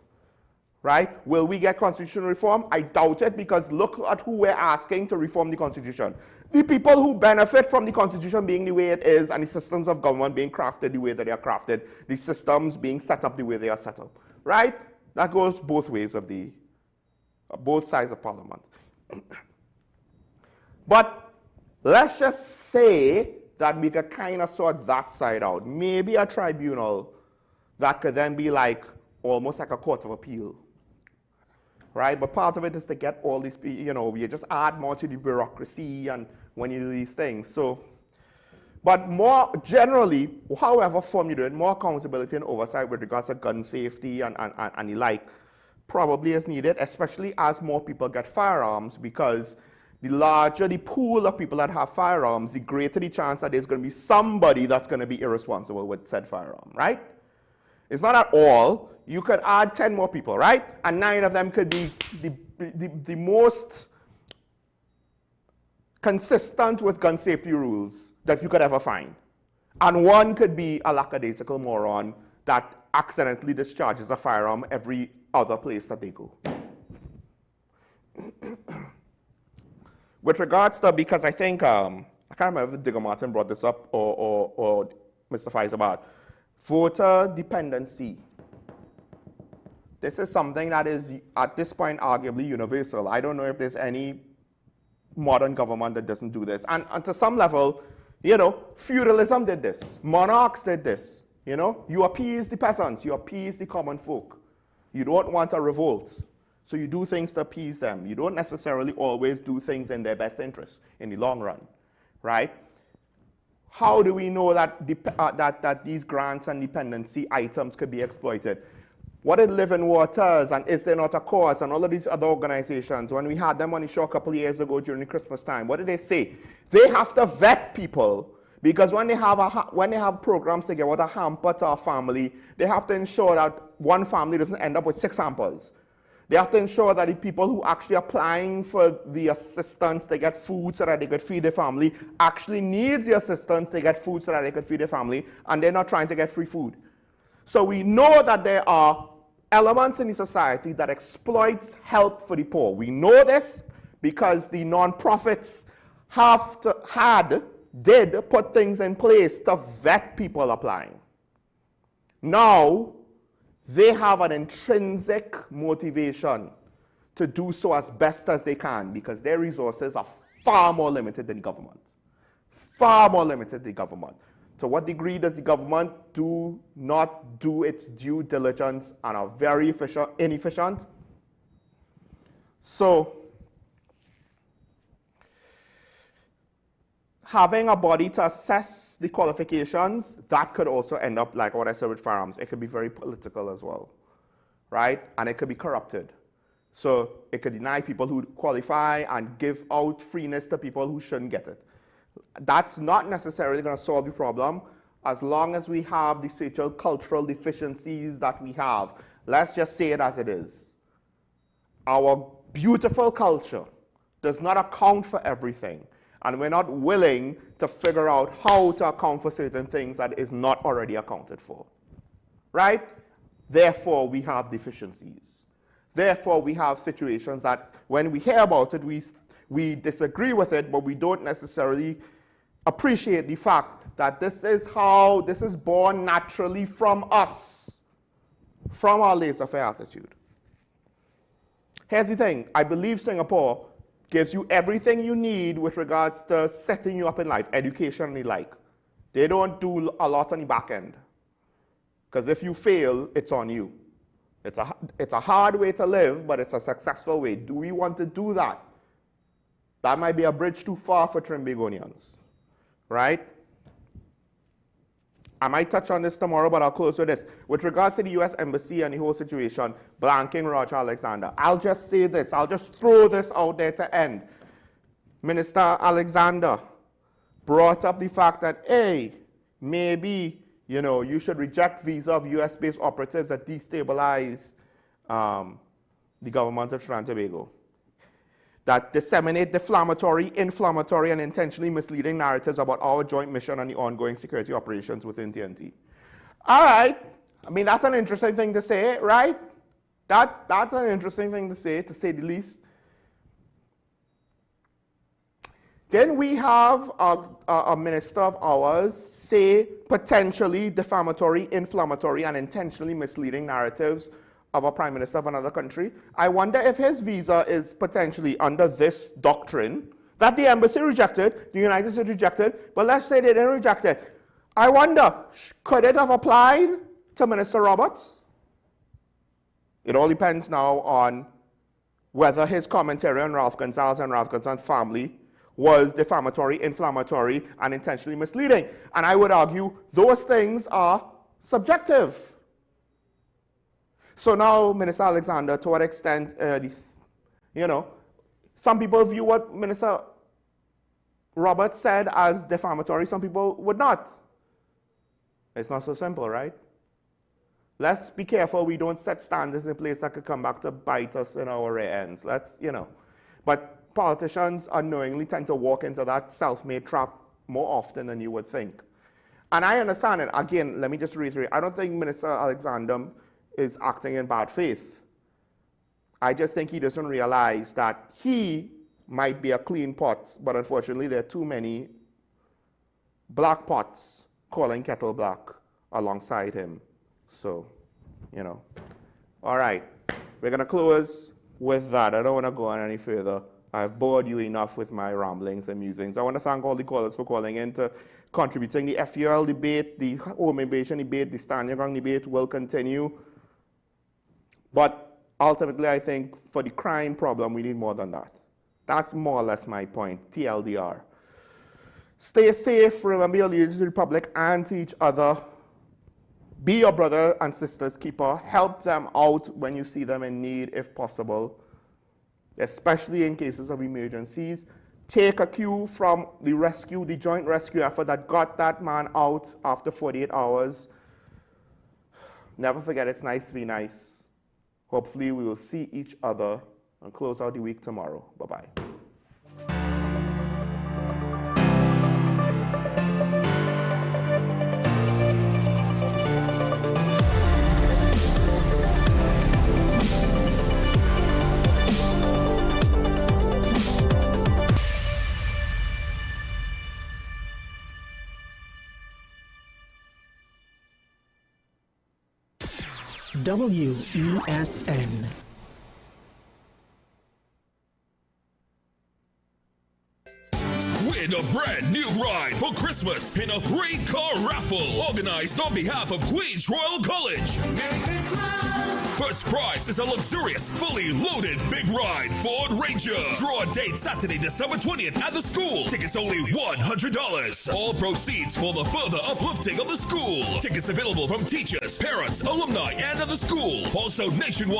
Right? Will we get constitutional reform? I doubt it, because look at who we're asking to reform the Constitution. The people who benefit from the Constitution being the way it is, and the systems of government being crafted the way that they are crafted, the systems being set up the way they are set up. Right? That goes both ways of both sides of Parliament. But let's just say that we could kind of sort that side out. Maybe a tribunal that could then be like, almost like a court of appeal. Right? But part of it is to get all these, you just add more to the bureaucracy and when you do these things. So, but more generally, however form you do it, more accountability and oversight with regards to gun safety and the like probably is needed, especially as more people get firearms, because the larger the pool of people that have firearms, the greater the chance that there's going to be somebody that's going to be irresponsible with said firearm, right? It's not at all. You could add 10 more people, right? And 9 of them could be the most consistent with gun safety rules that you could ever find. And 1 could be a lackadaisical moron that accidentally discharges a firearm every other place that they go. With regards to, because I think, I can't remember if Digger Martin brought this up or Mr. Feiselbart, voter dependency. This is something that is, at this point, arguably universal. I don't know if there's any modern government that doesn't do this. And to some level, feudalism did this. Monarchs did this. You know, you appease the peasants, you appease the common folk. You don't want a revolt, so you do things to appease them. You don't necessarily always do things in their best interest in the long run, right? How do we know that, that these grants and dependency items could be exploited? What did Living Waters and Is There Not a Cause and all of these other organizations, when we had them on the show a couple of years ago during the Christmas time, what did they say? They have to vet people, because when they have programs to give out a hamper to a family, they have to ensure that one family doesn't end up with 6 hampers. They have to ensure that the people who actually applying for the assistance to get food so that they could feed their family actually needs the assistance to get food so that they could feed their family, and they're not trying to get free food. So we know that there are elements in the society that exploits help for the poor. We know this because the non-profits did put things in place to vet people applying. Now, they have an intrinsic motivation to do so as best as they can because their resources are far more limited than the government. Far more limited than the government. To what degree does the government do not do its due diligence and are very inefficient? So, having a body to assess the qualifications, that could also end up like what I said with firearms. It could be very political as well, right? And it could be corrupted. So it could deny people who qualify and give out freeness to people who shouldn't get it. That's not necessarily going to solve the problem as long as we have the social cultural deficiencies that we have. Let's just say it as it is. Our beautiful culture does not account for everything. And we're not willing to figure out how to account for certain things that is not already accounted for, right? Therefore, we have deficiencies. Therefore, we have situations that when we hear about it, we disagree with it, but we don't necessarily appreciate the fact that this is born naturally from us, from our laissez-faire attitude. Here's the thing, I believe Singapore gives you everything you need with regards to setting you up in life, education and the like. They don't do a lot on the back end. Because if you fail, it's on you. It's a hard way to live, but it's a successful way. Do we want to do that? That might be a bridge too far for Trimbagonians, right? I might touch on this tomorrow, but I'll close with this. With regards to the U.S. Embassy and the whole situation, blanking Roger Alexander, I'll just say this. I'll just throw this out there to end. Minister Alexander brought up the fact that, hey, maybe, you should reject visa of U.S.-based operatives that destabilize the government of Trinidad and Tobago, that disseminate defamatory, inflammatory, and intentionally misleading narratives about our joint mission and the ongoing security operations within TNT. All right. I mean, that's an interesting thing to say, right? That's an interesting thing to say the least. Then we have a minister of ours say potentially defamatory, inflammatory, and intentionally misleading narratives of a prime minister of another country. I wonder if his visa is potentially under this doctrine that the embassy rejected, the United States rejected, but let's say they didn't reject it. I wonder, could it have applied to Minister Roberts? It all depends now on whether his commentary on Ralph Gonsalves and Ralph Gonsalves' family was defamatory, inflammatory, and intentionally misleading. And I would argue those things are subjective. So now, Minister Alexander, to what extent, some people view what Minister Roberts said as defamatory, some people would not. It's not so simple, right? Let's be careful we don't set standards in place that could come back to bite us in our rear ends. But politicians unknowingly tend to walk into that self-made trap more often than you would think. And I understand it. Again, let me just reiterate. I don't think Minister Alexander is acting in bad faith. I just think he doesn't realize that he might be a clean pot, but unfortunately there are too many black pots calling kettle black alongside him. So, All right, we're going to close with that. I don't want to go on any further. I've bored you enough with my ramblings and musings. I want to thank all the callers for calling in to contributing. The FUL debate, the home invasion debate, the stand your ground debate will continue. But ultimately, I think for the crime problem, we need more than that. That's more or less my point, TLDR. Stay safe, remember your allegiance to the Republic and to each other. Be your brother and sister's keeper. Help them out when you see them in need, if possible, especially in cases of emergencies. Take a cue from the rescue, the joint rescue effort that got that man out after 48 hours. Never forget, it's nice to be nice. Hopefully, we will see each other and close out the week tomorrow. Bye-bye. WESN. Win a brand new ride for Christmas in a 3-car raffle organized on behalf of Queens Royal College. Merry Christmas! First prize is a luxurious, fully loaded big ride Ford Ranger. Draw date Saturday, December 20th at the school. Tickets only $100. All proceeds for the further uplifting of the school. Tickets available from teachers, parents, alumni, and of the school. Also nationwide.